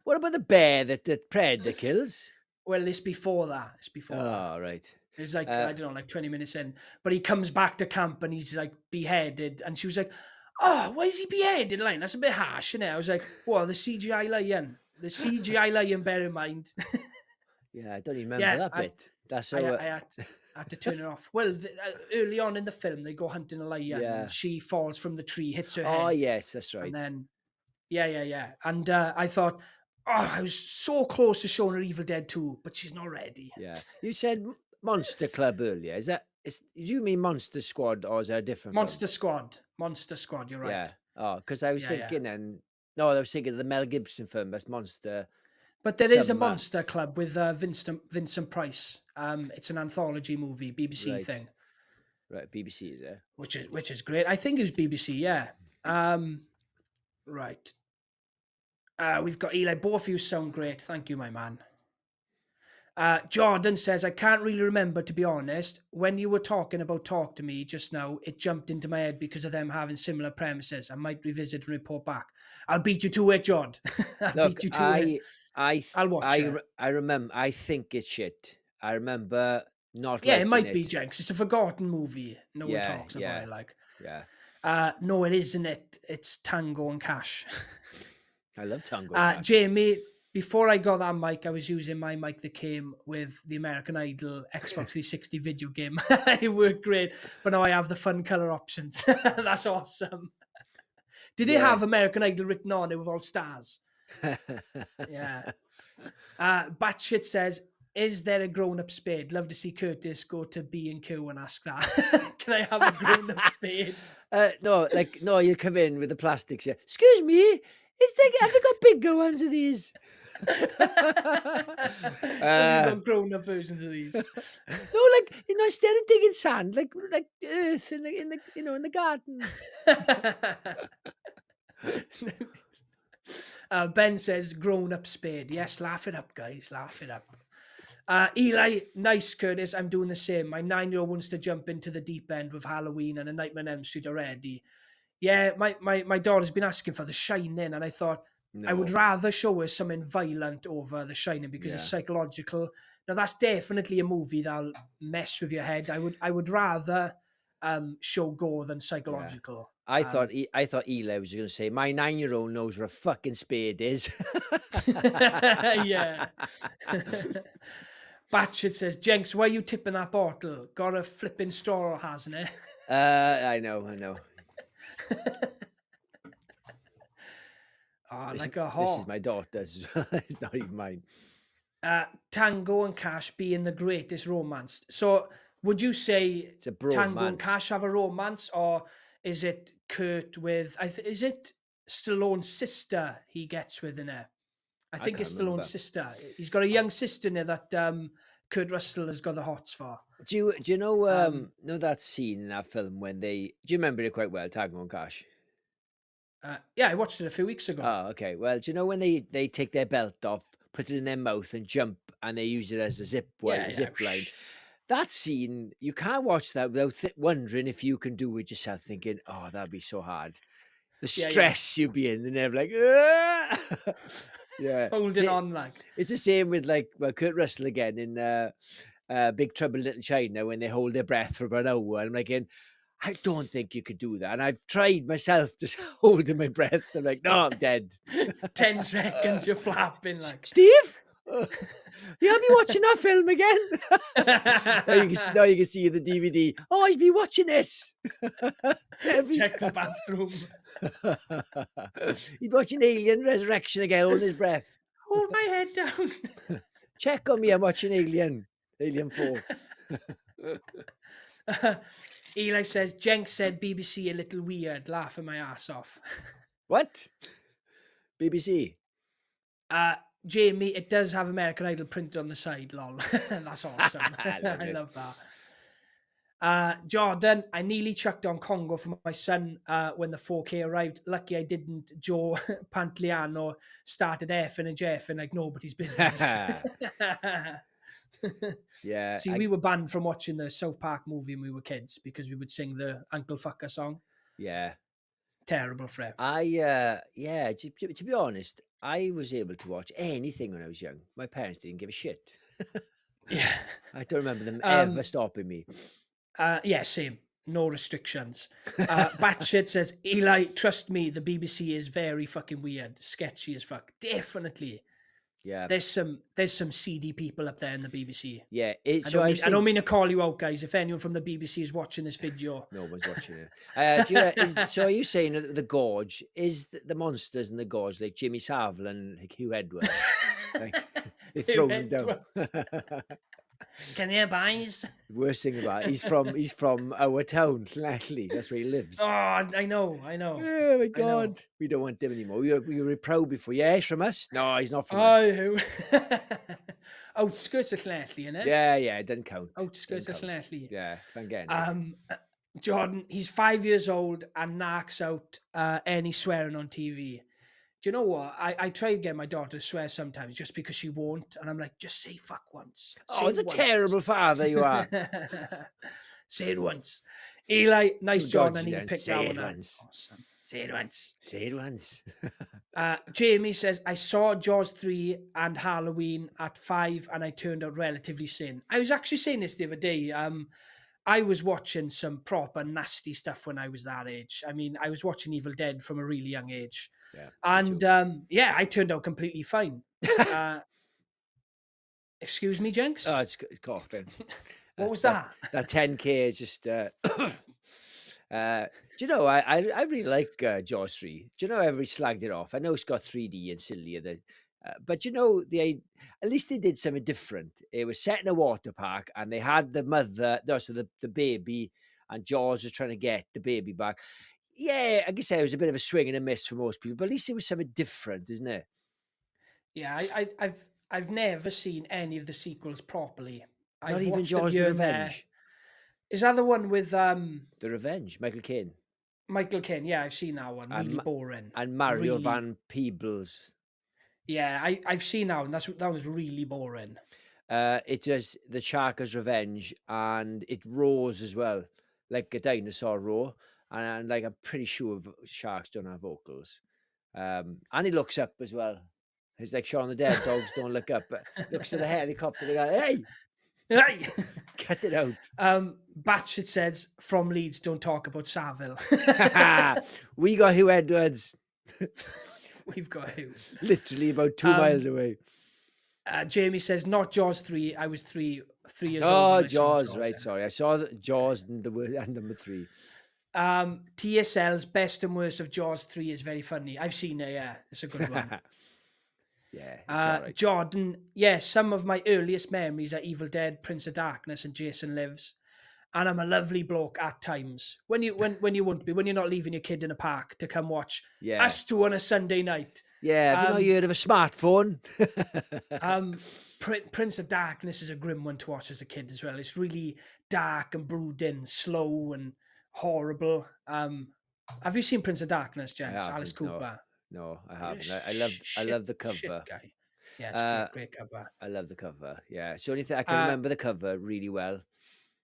What about the bear that the predator kills? Well, it's before that. Oh, right. It's like, I don't know, like 20 minutes in. But he comes back to camp and he's like beheaded. And she was like, oh, why is he beheaded? Like, that's a bit harsh, isn't it? I was like, well, the CGI lion. The CGI lion, bear in mind. Yeah, I don't even remember that bit. That's so. I had to turn it off. Well, early on in the film, they go hunting a lion. Yeah. And she falls from the tree, hits her head. Oh, yes, that's right. And then, yeah. And I thought, I was so close to showing her Evil Dead 2, but she's not ready. Yeah. You said Monster Club earlier. Do you mean Monster Squad or is that a different Monster Squad. Monster Squad, you're right. Yeah. Oh, because I was thinking I was thinking of the Mel Gibson film, that's Monster. But there is a Monster Club with Vincent Price. It's an anthology movie, BBC thing. Right, BBC is there. Which is great. I think it was BBC, yeah. Right. We've got Eli. Both of you sound great. Thank you, my man. Jordan says, I can't really remember, to be honest. When you were talking about Talk to Me just now, it jumped into my head because of them having similar premises. I might revisit and report back. I'll beat you to it, Jord. Beat you to it. I'll watch it. I remember. I think it's shit. I remember not. Yeah, it might be, Jenks. It's a forgotten movie. No one talks about it. Like, no, it isn't. It's Tango and Cash. I love Tango and Cash. Jamie, before I got that mic, I was using my mic that came with the American Idol Xbox 360 video game. It worked great, but now I have the fun color options. That's awesome. Did it have American Idol written on it with all stars? Yeah. Batshit says, is there a grown-up spade? Love to see Curtis go to B&Q and ask that. Can I have a grown-up spade? No, you come in with the plastics. Yeah. Excuse me, have they got bigger ones of these? Have you got grown-up versions of these? No, instead of digging sand, like earth in the garden. Ben says, grown-up spade. Yes, laugh it up, guys. Laugh it up. Eli, nice, Curtis. I'm doing the same. My 9-year-old wants to jump into the deep end with Halloween and A Nightmare on Elm Street already. Yeah, my daughter's been asking for The Shining, and I thought I would rather show her something violent over The Shining because it's psychological. Now, that's definitely a movie that'll mess with your head. I would rather show gore than psychological. I thought Eli was going to say, my 9-year-old knows what a fucking spade is. Yeah. Batshit says, Jenks, why are you tipping that bottle? Got a flipping straw, hasn't it? I know. Like a hawk. This is my daughter's. It's not even mine. Tango and Cash being the greatest romance. So would you say it's a bromance. Tango and Cash have a romance, or is it Kurt with... is it Stallone's sister he gets with in there? I think it's Stallone's sister. He's got a young sister in there that Kurt Russell has got the hots for. Do you know that scene in that film when they... Do you remember it quite well, Tango and Cash? Yeah, I watched it a few weeks ago. Oh, okay. Well, do you know when they take their belt off, put it in their mouth and jump, and they use it as a zip line? That scene, you can't watch that without wondering if you can do it yourself, thinking, oh, that'd be so hard. The stress you'd be in, and they're like, yeah. Holding on, like. It's the same with, Kurt Russell again in Big Trouble in Little China when they hold their breath for about an hour. I'm like, I don't think you could do that. And I've tried myself just holding my breath. I'm like, no, I'm dead. 10 seconds, you're flapping like. Steve? You have me watching that film again? now you can see the DVD. Oh, I've been watching this. Check the bathroom. He's watching Alien Resurrection again, holding his breath. Hold my head down. Check on me, I'm watching Alien 4. Eli says, Jenks said BBC a little weird, laughing my ass off. What? BBC? Jamie, it does have American Idol printed on the side, lol. That's awesome. I love that. Jordan, I nearly chucked on Congo for my son when the 4K arrived. Lucky I didn't. Joe Pantliano started effing and jeffing like nobody's business. Yeah. See, we were banned from watching the South Park movie when we were kids because we would sing the Uncle Fucker song. Yeah. Terrible for it. To be honest, I was able to watch anything when I was young. My parents didn't give a shit. Yeah. I don't remember them ever stopping me. Yeah, same. No restrictions. Batshit says, Eli, trust me, the BBC is very fucking weird. Sketchy as fuck. Definitely. Yeah. There's some seedy people up there in the BBC. Yeah. I don't mean to call you out, guys. If anyone from the BBC is watching this video. No one's watching it. So are you saying that the Gorge, is the monsters in the Gorge like Jimmy Savile and like Hugh Edwards? Like, they throw them down. Can you boys? Worst thing about it, he's from our town, Llanelli. That's where he lives. Oh, I know. Oh my God, we don't want him anymore. We were proud before. Yeah, he's from us. No, he's not from us. Outskirts of Llanelli, innit? Yeah, it doesn't count. Outskirts of Llanelli. Yeah, again. Jordan, he's 5 years old and knocks out any swearing on TV. Do you know what? I try to get my daughter to swear sometimes just because she won't. And I'm like, just say fuck once. It's a terrible father you are. Say it once. Eli, nice job. I need to pick that one up. Awesome. Say it once. Jamie says, I saw Jaws 3 and Halloween at 5 and I turned out relatively sane. I was actually saying this the other day. I was watching some proper nasty stuff when I was that age. I mean, I was watching Evil Dead from a really young age. Yeah, and I turned out completely fine. Excuse me, Jenks? Oh, it's coughing. What was that? That 10K is just... do you know, I really like Jaws 3. Do you know, everybody slagged it off. I know it's got 3D and silly, but you know, at least they did something different. It was set in a water park, and they had the mother, the baby, and Jaws was trying to get the baby back. Yeah, I guess it was a bit of a swing and a miss for most people, but at least it was something different, isn't it? Yeah, I've never seen any of the sequels properly. Not even Jaws the Revenge. Is that the one with The Revenge, Michael Caine? Michael Caine, yeah, I've seen that one. Really boring. And Mario Van Peebles. Yeah, I've seen that one. That was really boring. It does the Sharker's Revenge, and it roars as well, like a dinosaur roar. And like, I'm pretty sure sharks don't have vocals. And he looks up as well. It's like Shaun the Dead, dogs don't look up, but looks at the helicopter, they go, hey! Hey! Get it out. Batshit says, from Leeds, don't talk about Savile. We got Hugh Edwards. We've got Hugh. Literally about 2 miles away. Jamie says, not Jaws 3. I was 3 years old. Oh, Jaws, right, sorry. I saw Jaws and number 3. TSL's best and worst of Jaws 3 is very funny. I've seen it, yeah. It's a good one. Yeah, it's right. Jordan, yes, some of my earliest memories are Evil Dead, Prince of Darkness, and Jason Lives. And I'm a lovely bloke at times. When you won't be, when you're not leaving your kid in a park to come watch us two on a Sunday night. Yeah, have you heard of a smartphone? Prince of Darkness is a grim one to watch as a kid as well. It's really dark and brooding, slow and horrible. Have you seen Prince of Darkness, James? Alice Cooper. No, I haven't. I love the cover. Guy. Yes, great cover. I love the cover. Yeah, it's the only thing I can remember the cover really well.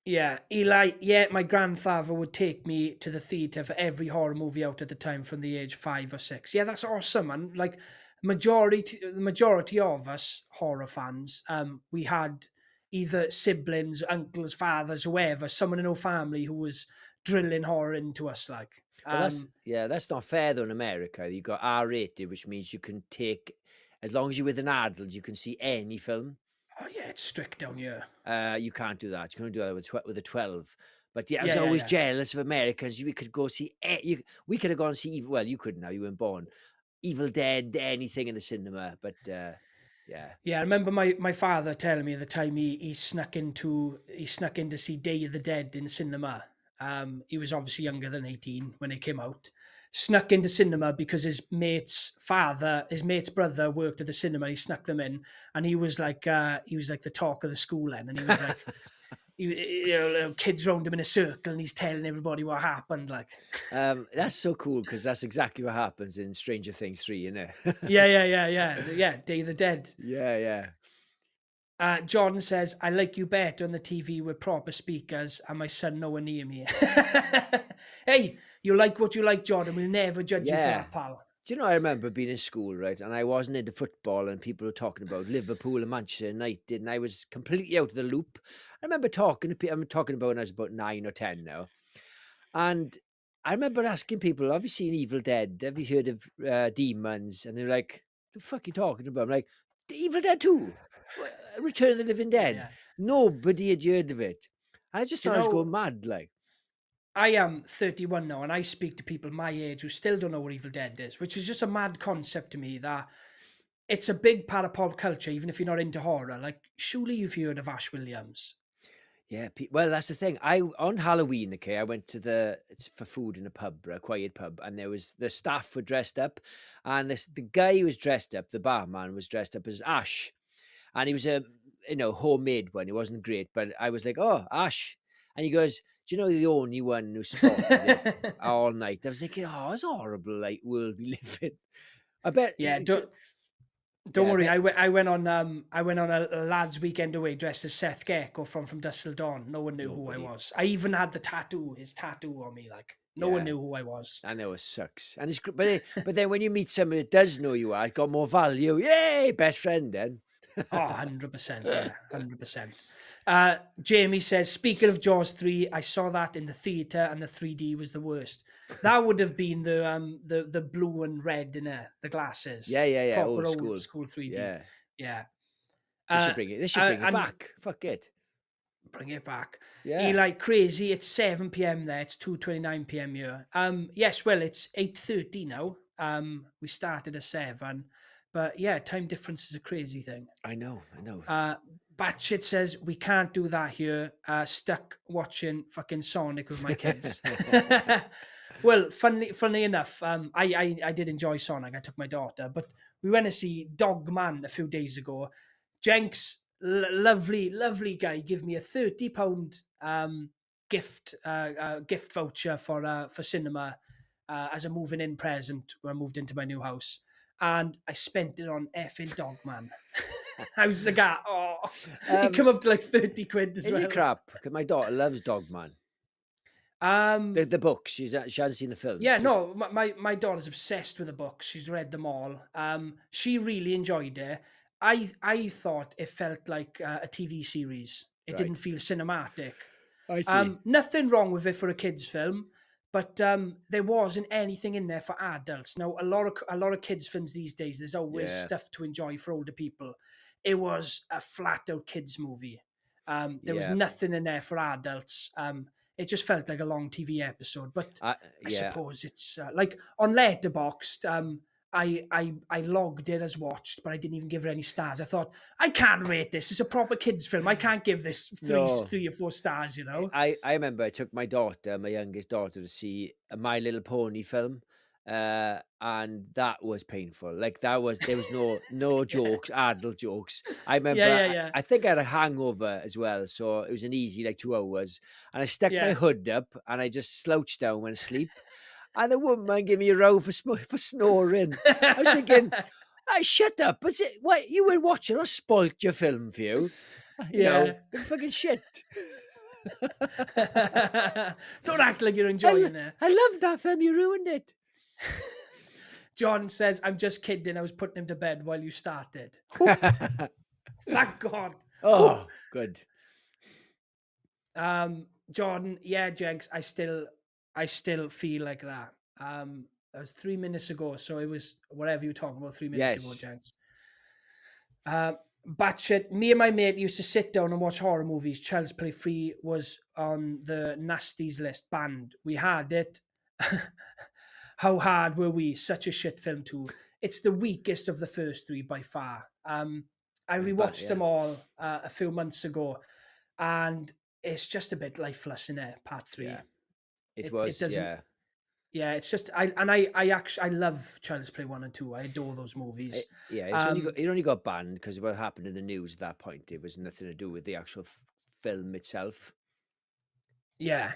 Yeah, Eli. Yeah, my grandfather would take me to the theatre for every horror movie out at the time from the age 5 or 6. Yeah, that's awesome, man. Like the majority of us horror fans, we had either siblings, uncles, fathers, whoever, someone in our family who was drilling horror into us. Like, Well, that's not fair though in America. You got R-rated, which means you can take, as long as you're with an adult, you can see any film. oh yeah, it's strict down here. You can't do that. You can only do that with a 12. But yeah, I was always jealous of Americans. We could go see, we could have gone and see, well, you couldn't now, you weren't born. Evil Dead, anything in the cinema. But yeah. Yeah, I remember my father telling me the time he snuck in to see Day of the Dead in cinema. He was obviously younger than 18 when it came out. Snuck into cinema because his mate's brother worked at the cinema. He snuck them in, and he was like the talk of the school then, and he was like, little kids round him in a circle, and he's telling everybody what happened. Like, that's so cool because that's exactly what happens in Stranger Things 3, isn't it? yeah. Day of the Dead. Yeah. Jordan says, I like you better on the TV with proper speakers and my son nowhere near me. Hey, you like what you like, Jordan. We'll never judge you for that, pal. Do you know, I remember being in school, right? And I wasn't into football and people were talking about Liverpool and Manchester United and I was completely out of the loop. I remember talking to people, I'm talking about when I was about 9 or 10 now. And I remember asking people, have you seen Evil Dead? Have you heard of Demons? And they're like, the fuck are you talking about? I'm like, the Evil Dead 2? Return of the Living Dead? Yeah. Nobody had heard of it. And I just thought I was going mad, like. I am 31 now, and I speak to people my age who still don't know what Evil Dead is, which is just a mad concept to me that it's a big part of pop culture, even if you're not into horror. Like, surely you've heard of Ash Williams. Yeah, well, that's the thing. On Halloween, okay, I went to for food in a pub, a quiet pub, and the staff were dressed up, and the guy who was dressed up, the barman was dressed up as Ash, and he was a homemade one. It wasn't great, but I was like, oh, Ash, and he goes, do you know the only one who spotted it all night? I was like, oh, it's horrible, like world we live in. I bet. Yeah, don't worry. I went on a lads' weekend away dressed as Seth Gecko from Dusk Till Dawn. No one knew who I was. I even had his tattoo on me. Like, no one knew who I was. I know, it sucks. And it's but then when you meet someone that does know you are, it's got more value. Yay, best friend then. Oh, 100%. Yeah, 100%. Jamie says, speaking of Jaws 3, I saw that in the theatre and the 3D was the worst. That would have been the blue and red in the glasses. Yeah. Proper old school 3D. Yeah. They should bring it back. Fuck it. Bring it back. Yeah. Eli, crazy. It's 7 p.m. there. It's 2:29 p.m. here. Yes, well, it's 8:30 now. We started at 7. But yeah, time difference is a crazy thing. I know. Batshit says, we can't do that here. Stuck watching fucking Sonic with my kids. Well, funnily enough, I did enjoy Sonic. I took my daughter, but we went to see Dogman a few days ago. Jenks, lovely guy, gave me a £30 gift voucher for cinema as a moving in present when I moved into my new house. And I spent it on effing Dogman. I was like, it come up to like 30 quid as well. Is it crap? Because my daughter loves Dogman. The books. She hasn't seen the film. Yeah, no, my daughter's obsessed with the books. She's read them all. She really enjoyed it. I thought it felt like a TV series. It didn't feel cinematic. I see. Nothing wrong with it for a kids' film. But there wasn't anything in there for adults. Now, a lot of kids' films these days, there's always stuff to enjoy for older people. It was a flat-out kids' movie. There was nothing in there for adults. It just felt like a long TV episode. But I suppose it's like on Letterboxd, I logged it as watched, but I didn't even give it any stars. I thought, I can't rate this. It's a proper kids' film. I can't give this 3 or 4 stars, you know? I remember I took my youngest daughter, to see a My Little Pony film, and that was painful. Like, there was no jokes, adult jokes. I remember, I think I had a hangover as well, so it was an easy, 2 hours, and I stuck my hood up, and I just slouched down, went to sleep. And the woman gave me a row for snoring. I was thinking, shut up. What, you were watching? I spoilt your film for you. You know, fucking shit. Don't act like you're enjoying it. I loved that film. You ruined it. John says, I'm just kidding. I was putting him to bed while you started. Thank God. Oh, good. Jordan, yeah, Jenks, I still feel like that. That was 3 minutes ago, so it was whatever you were talking about 3 minutes ago, Yes. Jenks. Batshit, me and my mate used to sit down and watch horror movies. Child's Play Free was on the nasties list, banned. We had it. How hard were we? Such a shit film too. It's the weakest of the first three by far. I rewatched them all a few months ago, and it's just a bit lifeless in it. Part 3. Yeah. It doesn't. yeah. Yeah, it's just I actually I love Child's Play 1 and 2. I adore those movies. It only got banned because of what happened in the news at that point. It was nothing to do with the actual film itself. Yeah.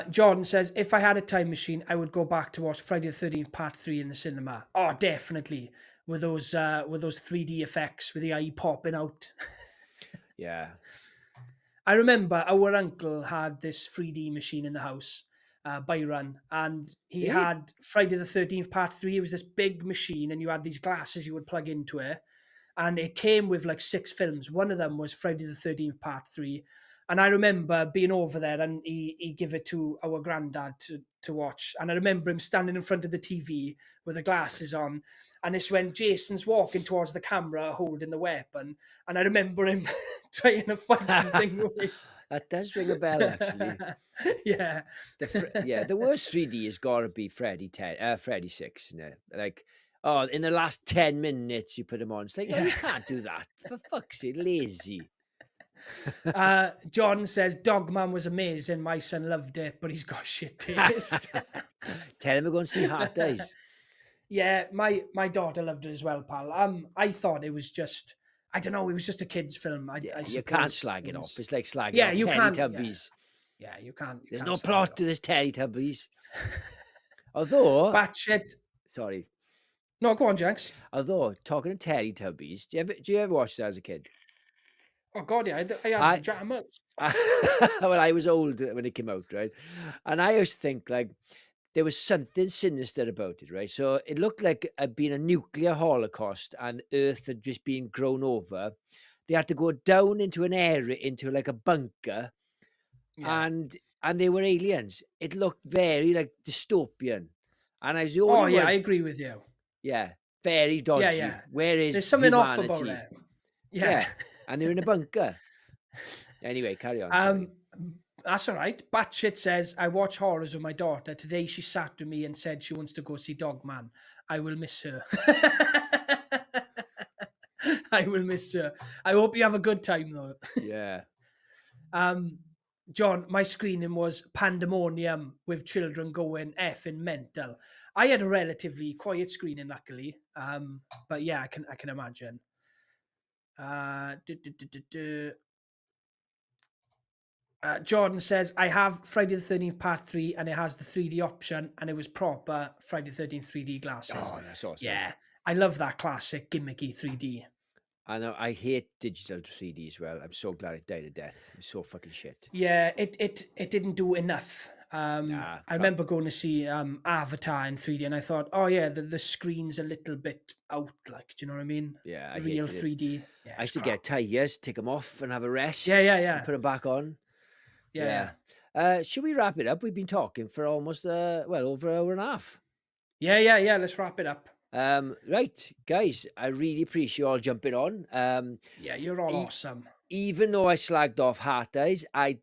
Jordan says, if I had a time machine, I would go back to watch Friday the 13th Part 3 in the cinema. Oh, definitely. With those 3D effects, with the eye popping out. Yeah. I remember our uncle had this 3D machine in the house, Byron, and he had Friday the 13th Part 3. It was this big machine, and you had these glasses you would plug into it. And it came with like 6 films. One of them was Friday the 13th Part 3. And I remember being over there, and he gave it to our granddad to watch. And I remember him standing in front of the TV with the glasses on. And it's when Jason's walking towards the camera holding the weapon. And I remember him trying to fight the thing away. That does ring a bell, actually. Yeah. The worst 3D has got to be Freddy 6. You know? Like, oh, in the last 10 minutes you put him on. It's like, no, you can't do that. For fuck's sake, lazy. Jordan says Dogman was amazing. My son loved it, but he's got shit taste. Tell him to go and see Hard Days. Yeah, my daughter loved it as well, pal. I thought it was just, I don't know, it was just a kid's film. I you can't slag it off. It's like slagging off you Teletubbies. Yeah, you can't. There's no plot to this Teletubbies. Although, batshit. Sorry. No, go on, Jenks. Although, talking to Teletubbies, do you ever watch that as a kid? Oh God, yeah, I had Jam. Well, I was old when it came out, right? And I used to think like there was something sinister about it, right? So it looked like it had been a nuclear holocaust and Earth had just been grown over. They had to go down into an area, into like a bunker, and they were aliens. It looked very like dystopian. And I was the only one. I agree with you. Yeah, very dodgy. Yeah. Where is there's something humanity? off about it? Yeah. And they're in a bunker. Anyway, carry on. Sorry. That's all right. Batshit says, I watch horrors with my daughter. Today she sat with me and said she wants to go see Dogman. I will miss her. I will miss her. I hope you have a good time, though. Yeah. John, my screening was pandemonium with children going effing mental. I had a relatively quiet screening, luckily. But yeah, I can imagine. Jordan says, I have Friday the 13th Part 3 and it has the 3D option and it was proper Friday the 13th 3D glasses. Oh, that's awesome. Yeah, I love that classic gimmicky 3D. I know, I hate digital 3D as well. I'm so glad it died a death. It's so fucking shit. Yeah, it didn't do enough. I remember going to see Avatar in 3D and I thought, oh yeah, the screen's a little bit out, like, do you know what I mean? Yeah, I real hated 3D. Yeah, I used to get tires, take them off and have a rest. Yeah. And put them back on. Yeah. Should we wrap it up? We've been talking for almost over an hour and a half. Yeah. Let's wrap it up. Right, guys, I really appreciate you all jumping on. Yeah, you're all awesome. Even though I slagged off Heart Eyes, I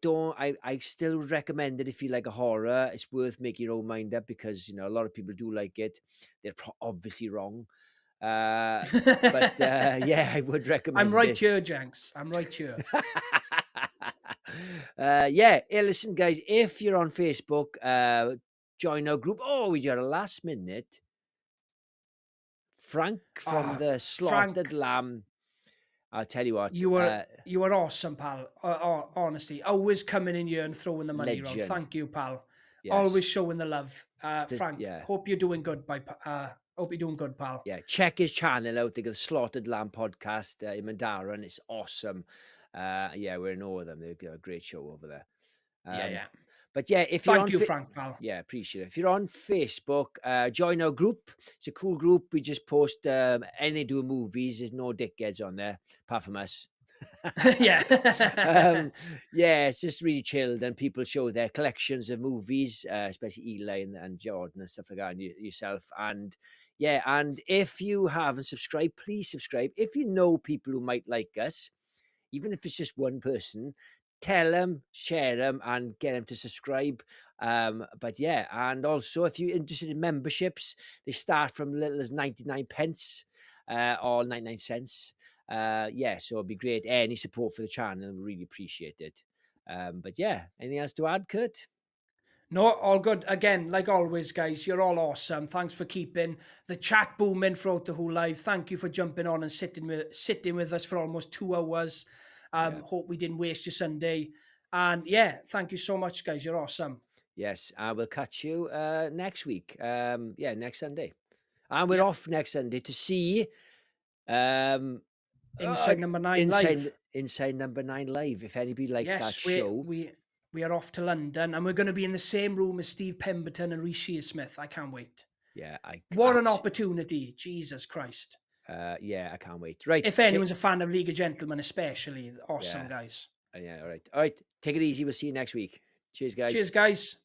still recommend it if you like a horror. It's worth making your own mind up because, you know, a lot of people do like it. They're obviously wrong. But yeah, I would recommend I'm right it. here, Jenks. I'm right here. Hey, listen, guys, if you're on Facebook, join our group. Oh, we got a last minute. Frank from the Slaughtered Lamb. I'll tell you what. You were awesome, pal. Honestly, always coming in here and throwing the money around. Thank you, pal. Yes. Always showing the love. Frank, hope you're doing good. Hope you're doing good, pal. Yeah, check his channel out. They got the Slaughtered Lamb podcast in Mandara, and it's awesome. We're in awe of them. They've got a great show over there. Yeah. But yeah, if you're Thank you, Frank, pal. Yeah, appreciate it. If you're on Facebook, join our group. It's a cool group. We just post anything doing movies. There's no dickheads on there, apart from us. Yeah. Yeah, it's just really chilled, and people show their collections of movies, especially Eli and Jordan and stuff like that, and yourself. And yeah, and if you haven't subscribed, please subscribe. If you know people who might like us, even if it's just one person, tell them, share them, and get them to subscribe. But yeah, and also if you're interested in memberships, they start from little as 99 pence or 99 cents. Yeah, so it'd be great. Any support for the channel, really appreciate it. But yeah, anything else to add, Kurt? No, all good. Again, like always, guys, you're all awesome. Thanks for keeping the chat booming throughout the whole live. Thank you for jumping on and sitting with us for almost 2 hours. Hope we didn't waste your Sunday. And yeah, thank you so much, guys. You're awesome. Yes, I will catch you next week. Yeah, next Sunday. And we're off next Sunday to see Inside Number 9 live. Inside Number 9 live. If anybody likes that show. We are off to London, and we're going to be in the same room as Steve Pemberton and Reece Shearsmith. I can't wait. Yeah, what an opportunity. Jesus Christ. Yeah, I can't wait. Right. If anyone's a fan of League of Gentlemen, especially, awesome, guys. Yeah, all right. All right. Take it easy. We'll see you next week. Cheers, guys. Cheers, guys.